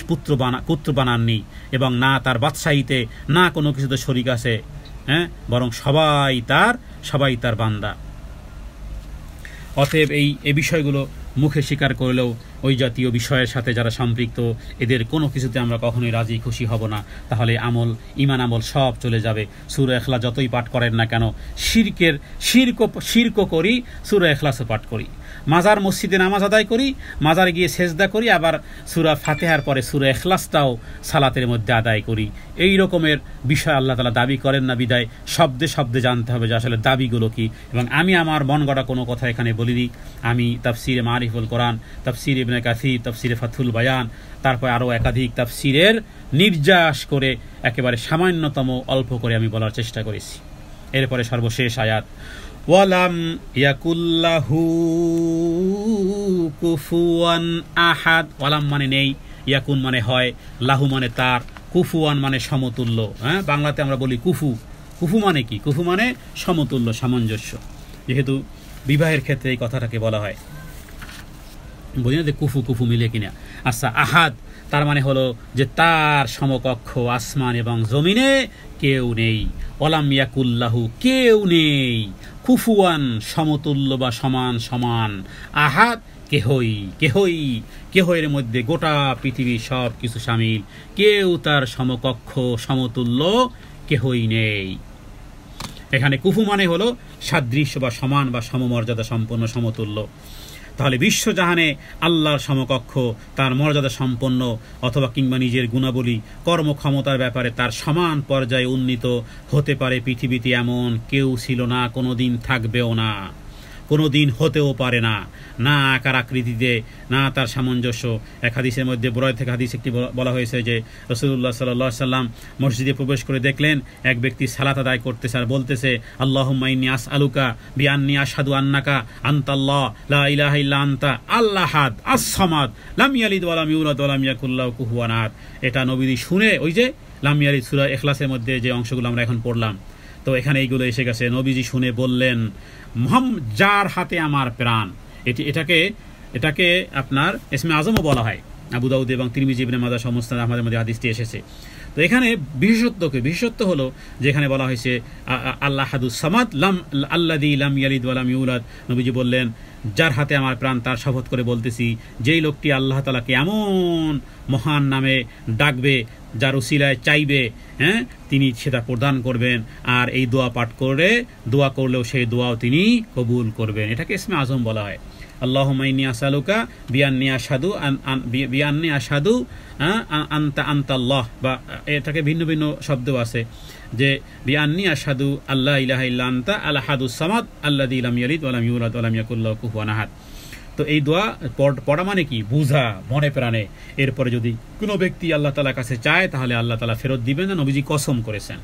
পুত্র বানাননি এবং না তার বাদশাহীতে না কোনো কিছুতে শরীক আছে, হ্যাঁ, বরং সবাই তার বান্দা। অতএব এই বিষয়গুলো মুখে স্বীকার করলেও ওই জাতীয় বিষয়ের সাথে যারা সম্পৃক্ত, এদের কোনো কিছুতে আমরা কখনোই রাজি খুশি হব না। তাহলে ঈমান আমল সব চলে যাবে। সূরা ইখলাস যতই পাঠ করেন না কেন, শিরক করি, সূরা ইখলাসও পাঠ করি, মাজার মসজিদে নামাজ আদায় করি, মাজারে গিয়ে সেজদা করি, আবার সূরা ফাতিহার পরে সূরা ইখলাসটাও সালাতের মধ্যে আদায় করি। এই রকমের বিষয় আল্লাহ তাআলা দাবি করেন না, বিদায় শব্দে শব্দে জানতে হবে যে আসলে দাবিগুলো কি। এবং আমি আমার মন গড়া কোনো কথা এখানে বলিনি। আমি তাফসিরে মারিফুল কোরআন, তাফসির ইবনে কাসির, তাফসিরে ফাথুল বায়ান, তারপর আরও একাধিক তাফসিরের নির্যাস করে একেবারে সামান্যতম অল্প করে আমি বলার চেষ্টা করেছি। এরপরে সর্বশেষ আয়াত, ওয়ালাম ইয়াকুল্লাহু কুফুয়ান আহাদ। ওয়ালাম মানে নেই, ইয়াকুন মানে হয়, লাহু মানে তার, কুফুয়ান মানে সমতুল্য। হ্যাঁ, বাংলাতে আমরা বলি কুফু। কুফু মানে কি? কুফু মানে সমতুল্য, সামঞ্জস্য। যেহেতু বিবাহের ক্ষেত্রে এই কথাটাকে বলা হয়, বুঝি না যে কুফু মিলে কিনা। আচ্ছা, আহাদ তার মানে হলো যে তার সমকক্ষ আসমান এবং জমিনে কেউ নেই। ওয়ালাম ইয়াকুল্লাহু কেউ নেই, কুফুয়ান সমতুল্য বা সমান, আহাদ কেহই এর মধ্যে গোটা পৃথিবী সব কিছু শামিল, কেউ তার সমকক্ষ সমতুল্য কেহই নেই। এখানে কুফু মানে হলো সাদৃশ্য বা সমান বা সমমর্যাদা সম্পন্ন, সমতুল্য। তাহলে বিশ্বজাহানে আল্লাহর সমকক্ষ, তার মর্যাদা সম্পন্ন অথবা কিংবা নিজের গুণাবলী কর্মক্ষমতার ব্যাপারে তার সমান পর্যায়ে উন্নীত হতে পারে পৃথিবীতে এমন কেউ ছিল না, কোনোদিন থাকবেও না, কোনোদিন হতেও পারে না। না আকার আকৃতিতে, না তার সামঞ্জস্য। এক হাদিসের মধ্যে, বুরায়দা থেকে হাদিস একটি বলা হয়েছে যে রাসূলুল্লাহ সাল্লাল্লাহু আলাইহি সাল্লাম মসজিদে প্রবেশ করে দেখলেন এক ব্যক্তি সালাত আদায় করতেছে আর বলতেছে, আল্লাহুম্মা ইন্নী আসআলুকা বিআন্নী আশহাদু আন্নাকা আনতাল্লাহ লা ইলাহা ইল্লা আনতা আল আহাদ আস-সামাদ লাম ইয়ালিদ ওয়া লাম ইউলাদ ওয়া লাম ইয়াকুল লাহু কুফুয়ান আহাদ। এটা নবীজি শুনে, ওই যে লাম ইয়ালিদ সূরা ইখলাসের মধ্যে যে অংশগুলো আমরা এখন পড়লাম, তো এখানে এইগুলো এসে গেছে। নবীজি শুনে বললেন, মুহাম্মদ যার হাতে আমার প্রাণ। এটাকে আপনার ইসমে আজমও বলা হয়। আবু দাউদ এবং তিরমিজি ইবনে মাজাহ সমস্ত আহমদের মধ্যে হাদিসটি এসেছে। তো এখানে বিশেষত্ব হলো যেখানে বলা হয়েছে আল্লাহ আহাদুস সামাদ আল্লাযী লাম ইয়ালিদ ওয়া লাম ইউলাদ। নবীজি বললেন, যার হাতে আমার প্রাণ তার শপথ করে বলতেছি, যেই লোকটি আল্লাহ তাআলাকে এমন মহান নামে ডাকবে, যার উসিলায় চাইবে, হ্যাঁ, তিনি সেটা প্রদান করবেন। আর এই দোয়া পাঠ করে দোয়া করলেও সেই দোয়াও তিনি কবুল করবেন। এটাকে ইসমে আজম বলা হয়। আল্লাহুম্মা ইন্নী আসআলুকা বিআন্নী আশহাদু আনতাল্লাহ, বা এটাকে ভিন্ন ভিন্ন শব্দ আছে, যে বিআন্নী আশহাদু আল্লা ইলাহা ইল্লা আনতা আল আহাদুস সামাদ আল্লাযী লাম ইয়ালিদ ওয়া লাম ইউলাদ ওয়া লাম ইয়াকুল লাহু কুফুয়ান আহাদ। তো এই দোয়া পড়া মানে কি? বুঝা মনে প্রাণে। এরপরে যদি কোনো ব্যক্তি আল্লাহ তাআলার কাছে চায় তাহলে আল্লাহ তাআলা ফেরত দিবেন না, নবীজি কসম করেছেন।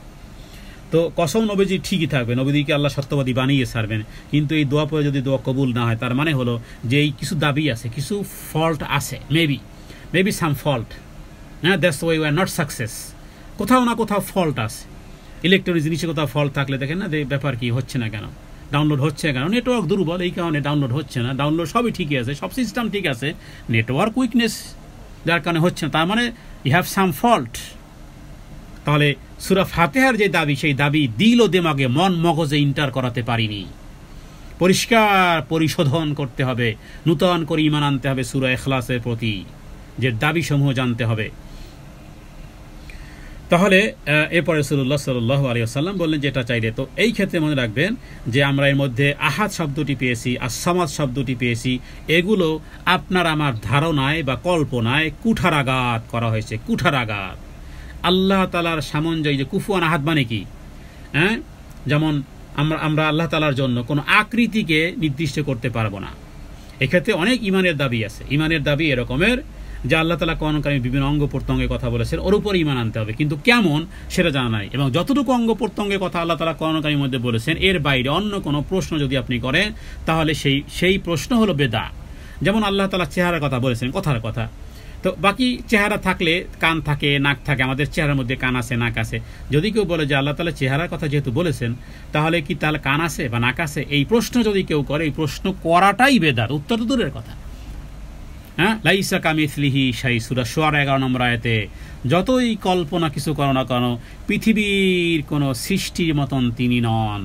তো কসম নবীজি ঠিকই থাকবে, নবীজিকে আল্লাহ সত্যবাদী বানিয়ে ছাড়বেন। কিন্তু এই দোয়া পরে যদি দোয়া কবুল না হয়, তার মানে হলো যে এই কিছু দাবি আছে, কিছু ফল্ট আছে, মেবি সাম ফল্ট, হ্যাঁ, that's why we are not success. কোথাও না কোথাও ফল্ট আছে। ইলেকট্রনিক জিনিসে কোথাও ফল্ট থাকলে দেখেন না, ব্যাপার কি হচ্ছে না কেন, ডাউনলোড হচ্ছে না কেন, নেটওয়ার্ক দুর্বল, এই কারণে ডাউনলোড হচ্ছে না। ডাউনলোড সবই ঠিকই আছে, সব সিস্টেম ঠিক আছে, নেটওয়ার্ক উইকনেস যার কারণে হচ্ছে না, তার মানে ইউ হ্যাভ সাম ফল্ট। তাহলে সূরা ফাতিহার যে দাবি, সেই দাবি দিল ও দিমাগে, মন মগজে ইন্টার করাতে পারিনি। পরিষ্কার পরিশোধন করতে হবে, নূতন করে ঈমান আনতে হবে সূরা ইখলাসের প্রতি, যে দাবি সমূহ জানতে হবে। তাহলে এরপরে রাসূলুল্লাহ সাল্লাল্লাহু আলাইহি ওয়াসাল্লাম বললেন যেটা চাইলে। তো এই ক্ষেত্রে মনে রাখবেন যে আমরা এর মধ্যে আহাদ শব্দটি পেয়েছি, as-সামাদ শব্দটি পেয়েছি, এগুলো আপনার আমার ধারণায় বা কল্পনায় কুঠারাঘাত করা হয়েছে। কুঠারাঘাত আল্লাহ তাআলার সামঞ্জস্য, যে কুফুয়ান আহাদ মানে কি, হ্যাঁ, যেমন আমরা আল্লাহ তাআলার জন্য কোনো আকৃতিকে নির্দিষ্ট করতে পারবো না। এক্ষেত্রে অনেক ইমানের দাবি আছে। ইমানের দাবি এরকমের যে আল্লাহ তাআলা কোরআনে বিভিন্ন অঙ্গ প্রত্যঙ্গের কথা বলেছেন, ওর উপর ইমান আনতে হবে, কিন্তু কেমন সেটা জানা নাই। এবং যতটুকু অঙ্গ প্রত্যঙ্গের কথা আল্লাহ তাআলা কোরআনের মধ্যে বলেছেন, এর বাইরে অন্য কোনো প্রশ্ন যদি আপনি করেন তাহলে সেই প্রশ্ন হলো বেদা। যেমন আল্লাহ তাআলা চেহারার কথা বলেছেন, কথার কথা, তো বাকি চেহারা থাকলে কান থাকে, নাক থাকে, আমাদের চেহারার মধ্যে কান আছে, নাক আছে। যদি কেউ বলে যে আল্লাহ তাআলা চেহারার কথা যেহেতু বলেছেন, তাহলে কি তাহলে কান আছে বা নাক আছে, এই প্রশ্ন যদি কেউ করে, এই প্রশ্ন করাটাই বেদাত, উত্তর তো দূরের কথা। হ্যাঁ, লাইসা কামিসলিহি শাই, সূরা শুআরা 11 নম্বর আয়াতে, যতই কল্পনা কিছু করো না কেন, পৃথিবীর কোনো সৃষ্টির মতন তিনি নন,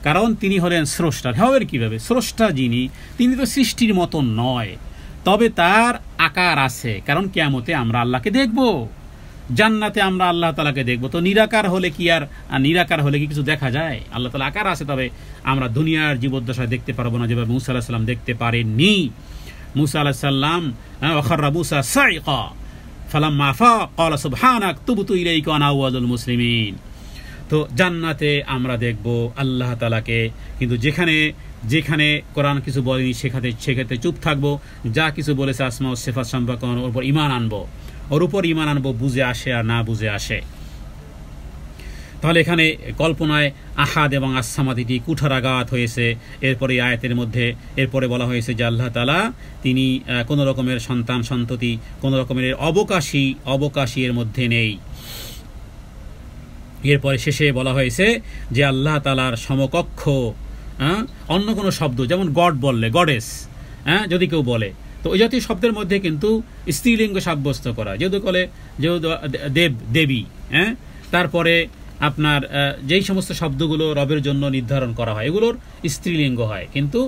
কারণ তিনি হলেন স্রষ্টা। হবেন কিভাবে? স্রষ্টা যিনি, তিনি তো সৃষ্টির মতন নয়, তবে তার আকার আছে, কারণ কিয়ামতে আমরা আল্লাহকে দেখব, জান্নাতে আমরা আল্লাহ তাআলাকে দেখব। তো নিরাকার হলে কি আর নিরাকার হলে কি কিছু দেখা যায়? আল্লাহ তাআলা আকার আছে, তবে আমরা দুনিয়ার জীবদ্দশায় দেখতে পারবো না, যেভাবে মুসা আলাইহিস সালাম দেখতে পারেননি। মুসা আলাইহিস সালাম ওয়াখাররা মুসা সাইকা ফালাম্মা আফাক ক্বালা সুবহানাক তুবতু ইলাইকা আনা আউয়ালুল মুসলিমিন। তো জান্নাতে আমরা দেখব আল্লাহ তাআলাকে, কিন্তু যেখানে কোরআন কিছু বলেনি সেক্ষেত্রে চুপ থাকবো, যা কিছু বলেছে আসমা ও সিফাত সম্পর্কে ওর উপর ঈমান আনবো, বুঝে আসে আর না বুঝে আসে। তাহলে এখানে কল্পনায় আহাদ এবং as-সামাদিটি কুঠারাঘাত হয়েছে। এরপরে আয়াতের মধ্যে এরপরে বলা হয়েছে যে আল্লাহ তাআলা তিনি কোনো রকমের সন্তান সন্ততি, কোনো রকমের অবকাশী এর মধ্যে নেই। এরপরে শেষে বলা হয়েছে যে আল্লাহ তাআলার সমকক্ষ অন্য কোনো শব্দ, যেমন গড বললে, গডেস, যদি কেউ বলে, তো ওই জাতীয় শব্দের মধ্যে কিন্তু স্ত্রীলিঙ্গ সাব্যস্ত করা, যেহেতু দেবী, তারপরে আপনার যেই সমস্ত শব্দগুলো রবের জন্য নির্ধারণ করা হয় এগুলোর স্ত্রীলিঙ্গ হয়, কিন্তু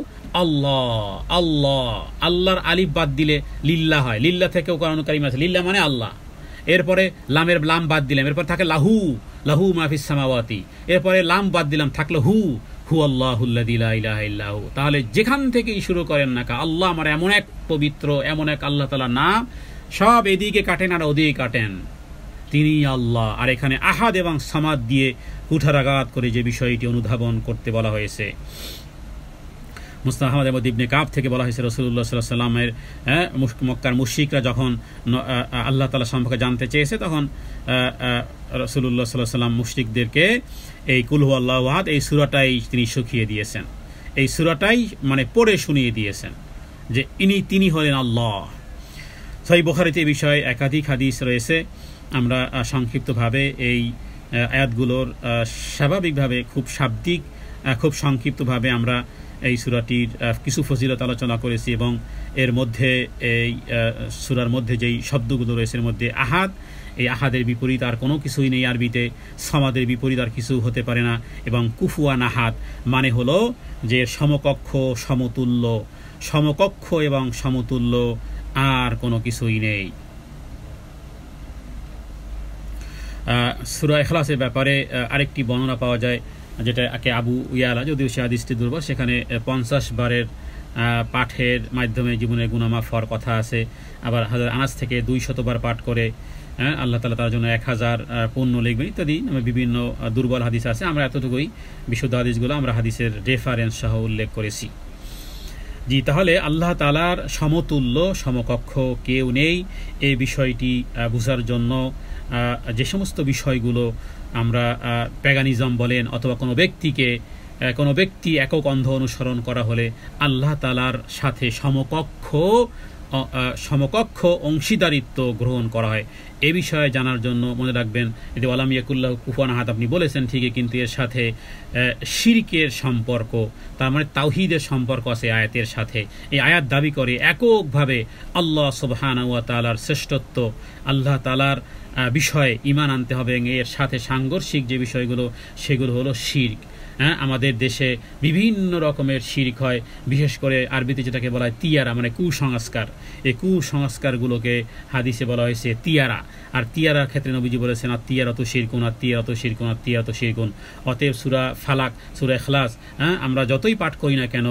আল্লাহর আলিফ বাদ দিলে লিল্লাহ হয়। লিল্লাহ থেকেও কোরআন কারীমে আছে, লিল্লাহ মানে আল্লাহ। এরপরে লামের লাম বাদ দিলাম, এরপর থাকে লাহু মাফিস সামাওয়াতি, এরপরে লাম বাদ দিলাম, থাকলো হু আল্লাহুল্লাযী লা ইলাহা ইল্লা হু। তাহলে যেখান থেকেই শুরু করেন না, আল্লাহ আমার এমন এক পবিত্র, এমন এক আল্লাহ তাআলার নাম, সব এদিকে কাটেন আর ওদিকে কাটেন, তিনি আল্লাহ। আর এখানে আহাদ এবং সামাদ দিয়ে কুঠারাঘাত করে যে বিষয়টি অনুধাবন করতে বলা হয়েছে। মুসনাদ আহমদ ইবনে কাব থেকে বলা হয়েছে রাসূলুল্লাহ সাল্লাল্লাহু আলাইহি ওয়াসাল্লামের মক্কার মুশরিকরা যখন আল্লাহ তাআলা সম্পর্কে জানতে চেয়েছে, তখন রাসূলুল্লাহ সাল্লাল্লাহু আলাইহি ওয়াসাল্লাম মুশরিকদেরকে এই কুল হুয়াল্লাহু আহাদ এই সূরাটাই তিনি শিখিয়ে দিয়েছেন, এই সূরাটাই মানে পড়ে শুনিয়ে দিয়েছেন যে তিনি হলেন আল্লাহ। সহিহ বুখারীতে এই বিষয়ে একাধিক হাদিস রয়েছে। আমরা সংক্ষিপ্তভাবে এই আয়াতগুলোর স্বাভাবিকভাবে খুব শাব্দিক, খুব সংক্ষিপ্তভাবে আমরা এই সূরাটির কিছু ফজিলত আলোচনা করেছি, এবং এর মধ্যে এই সূরার মধ্যে যেই শব্দগুলো রয়েছে এর মধ্যে আহাদ, এই আহাদের বিপরীত আর কোনো কিছুই নেই আরবিতে, সামাদের বিপরীত আর কিছু হতে পারে না, এবং কুফুয়ান আহাদ মানে হলো যে সমকক্ষ এবং সমতুল্য আর কোনো কিছুই নেই। সূরা ইখলাসের ব্যাপারে আরেকটি বর্ণনা পাওয়া যায়, যেটাকে আবু ইয়ালা, যদিও সে হাদিসটি দুর্বল, সেখানে 50 বারের পাঠের মাধ্যমে জীবনের গুনাহ মাফ হওয়ার কথা আছে। আবার হযরত আনাস থেকে 200 বার পাঠ করে আল্লাহ তাআলা তার জন্য 1000 পুণ্য লিখবেন ইত্যাদি বিভিন্ন দুর্বল হাদিস আছে। আমরা এতটুকুই বিশুদ্ধ হাদিসগুলো আমরা হাদিসের রেফারেন্স সহ উল্লেখ করেছি। জি, তাহলে আল্লাহ তাআলার সমতুল্য সমকক্ষ কেউ নেই, এই বিষয়টি বোঝার জন্য যে সমস্ত বিষয়গুলো আমরা প্যাগানিজম বলেন, অথবা কোনো ব্যক্তি একক অন্ধ অনুসরণ করা হলে আল্লাহ তাআলার সাথে সমকক্ষ অংশীদারিত্ব গ্রহণ করা হয়, এ বিষয়ে জানার জন্য মনে রাখবেন যে ওয়ালাম ইয়াকুল্লাহু কুফুয়ান আহাদ আপনি বলেছেন ঠিকই, কিন্তু এর সাথে শিরকের সম্পর্ক, তার মানে তাওহীদের সম্পর্ক আছে আয়াতের সাথে। এই আয়াত দাবি করে এককভাবে আল্লাহ সুবহানাহু ওয়া তাআলার শ্রেষ্ঠত্ব, আল্লাহ তাআলার বিষয়ে ঈমান আনতে হবে, এবং এর সাথে সাংঘর্ষিক যে বিষয়গুলো সেগুলো হলো শিরক। হ্যাঁ, আমাদের দেশে বিভিন্ন রকমের শিরক হয়, বিশেষ করে আরবিতে যেটাকে বলা হয় তিয়ারা, মানে কুসংস্কার। এই কুসংস্কারগুলোকে হাদিসে বলা হয়েছে তিয়ারা। আর তিয়ারার ক্ষেত্রে নবীজি বলেছেন আত্মীয়ারত শিরকুন, আত্মীয়ারত শিরকুন, আত্মীয়ারত শিরকুন। অতএব সূরা ফালাক, সূরা ইখলাস আমরা যতই পাঠ করি না কেন,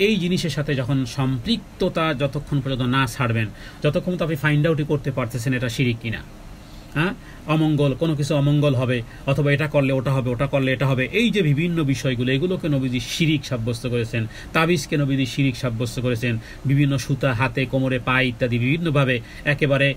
এই জিনিসের সাথে যখন সম্পৃক্ততা যতক্ষণ পর্যন্ত না ছাড়বেন, যতক্ষণ তো আপনি ফাইন্ড আউটই করতে পারতেছেন এটা শিরিক কিনা। অমঙ্গল, কোনো কিছু অমঙ্গল হবে, অথবা এটা করলে ওটা হবে, ওটা করলে এটা হবে, এই যে বিভিন্ন বিষয়গুলো, এগুলোকে নবীজি শিরিক সাব্যস্ত করেছেন। তাবিজকে নবীজি শিরিক সাব্যস্ত করেছেন। বিভিন্ন সুতা হাতে, কোমরে, পায়ে ইত্যাদি বিভিন্নভাবে একেবারে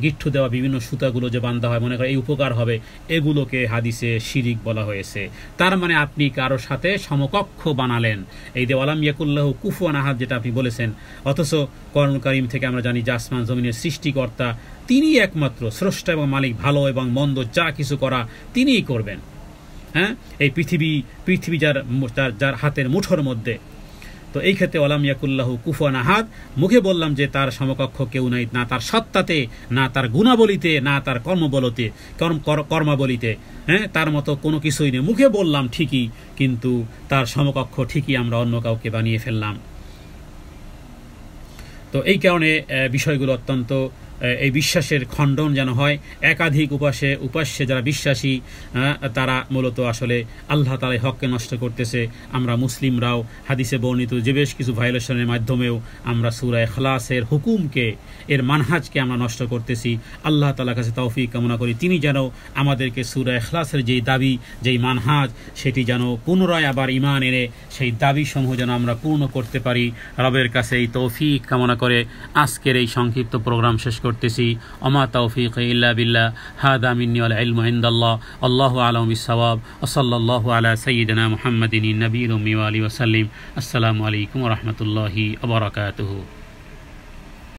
গিট্ঠু দেওয়া বিভিন্ন সুতাগুলো যে বান্ধা হয়, মনে করে এই উপকার হবে, এগুলোকে হাদিসে শিরিক বলা হয়েছে। তার মানে আপনি কারো সাথে সমকক্ষ বানালেন। এই যে ওয়ালাম ইয়াকুল্লাহু কুফুয়ান আহাদ যেটা আপনি বলেছেন, অথচ কোরআনুল কারীম থেকে আমরা জানি যে আসমান জমিনের সৃষ্টিকর্তা তিনি একমাত্র স্রষ্টা এবং মালিক, ভালো এবং মন্দ যা কিছু করা তিনিই করবেন। এই পৃথিবী যার হাতের মুঠোর মধ্যে। তো এই ক্ষেত্রে ওয়ালাম ইয়াকুল্লাহু কুফুয়ান আহাদ, মুখে বললাম যে তার সমকক্ষ কেউ নাই, না তার সত্তাতে, না তার গুণাবলিতে, না তার কর্মাবলিতে, তার মতো কোনো কিছুই নেই। মুখে বললাম ঠিকই, কিন্তু তার সমকক্ষ ঠিকই আমরা অন্য কাউকে বানিয়ে ফেললাম। তো এই কারণে বিষয়গুলো অত্যন্ত, এই বিশ্বাসের খণ্ডন যেন হয়। একাধিক উপাস্যে যারা বিশ্বাসী তারা মূলত আসলে আল্লাহ তাআলার হককে নষ্ট করতেছে। আমরা মুসলিমরাও হাদিসে বর্ণিত যে বেশ কিছু ভায়োলেশনের মাধ্যমেও আমরা সূরা ইখলাসের হুকুমকে, এর মানহাজকে আমরা নষ্ট করতেছি। আল্লাহ তাআলার কাছে তৌফিক কামনা করি, তিনি যেন আমাদেরকে সূরা ইখলাসের যেই দাবি, যেই মানহাজ, সেটি যেন পুনরায় আবার ঈমান এনে সেই দাবিসমূহ যেন আমরা পূর্ণ করতে পারি। রবের কাছে এই তৌফিক কামনা করে আজকের এই সংক্ষিপ্ত প্রোগ্রাম শেষ করতেছি। ওমা তৌফিক ইল্লা বিল্লাহ, হাদা মিন্নি ওয়াল ইলমু ইনদাল্লাহ, আল্লাহু আ'লামু বিস-সাওয়াব, ওয়া সাল্লাল্লাহু আলা সাইয়্যিদিনা মুহাম্মাদিন নবিয়্যিল উম্মি ওয়া আলিহি ওয়া সাল্লাম। আসসালামু আলাইকুম ওয়া রাহমাতুল্লাহি ওয়া বারাকাতুহু।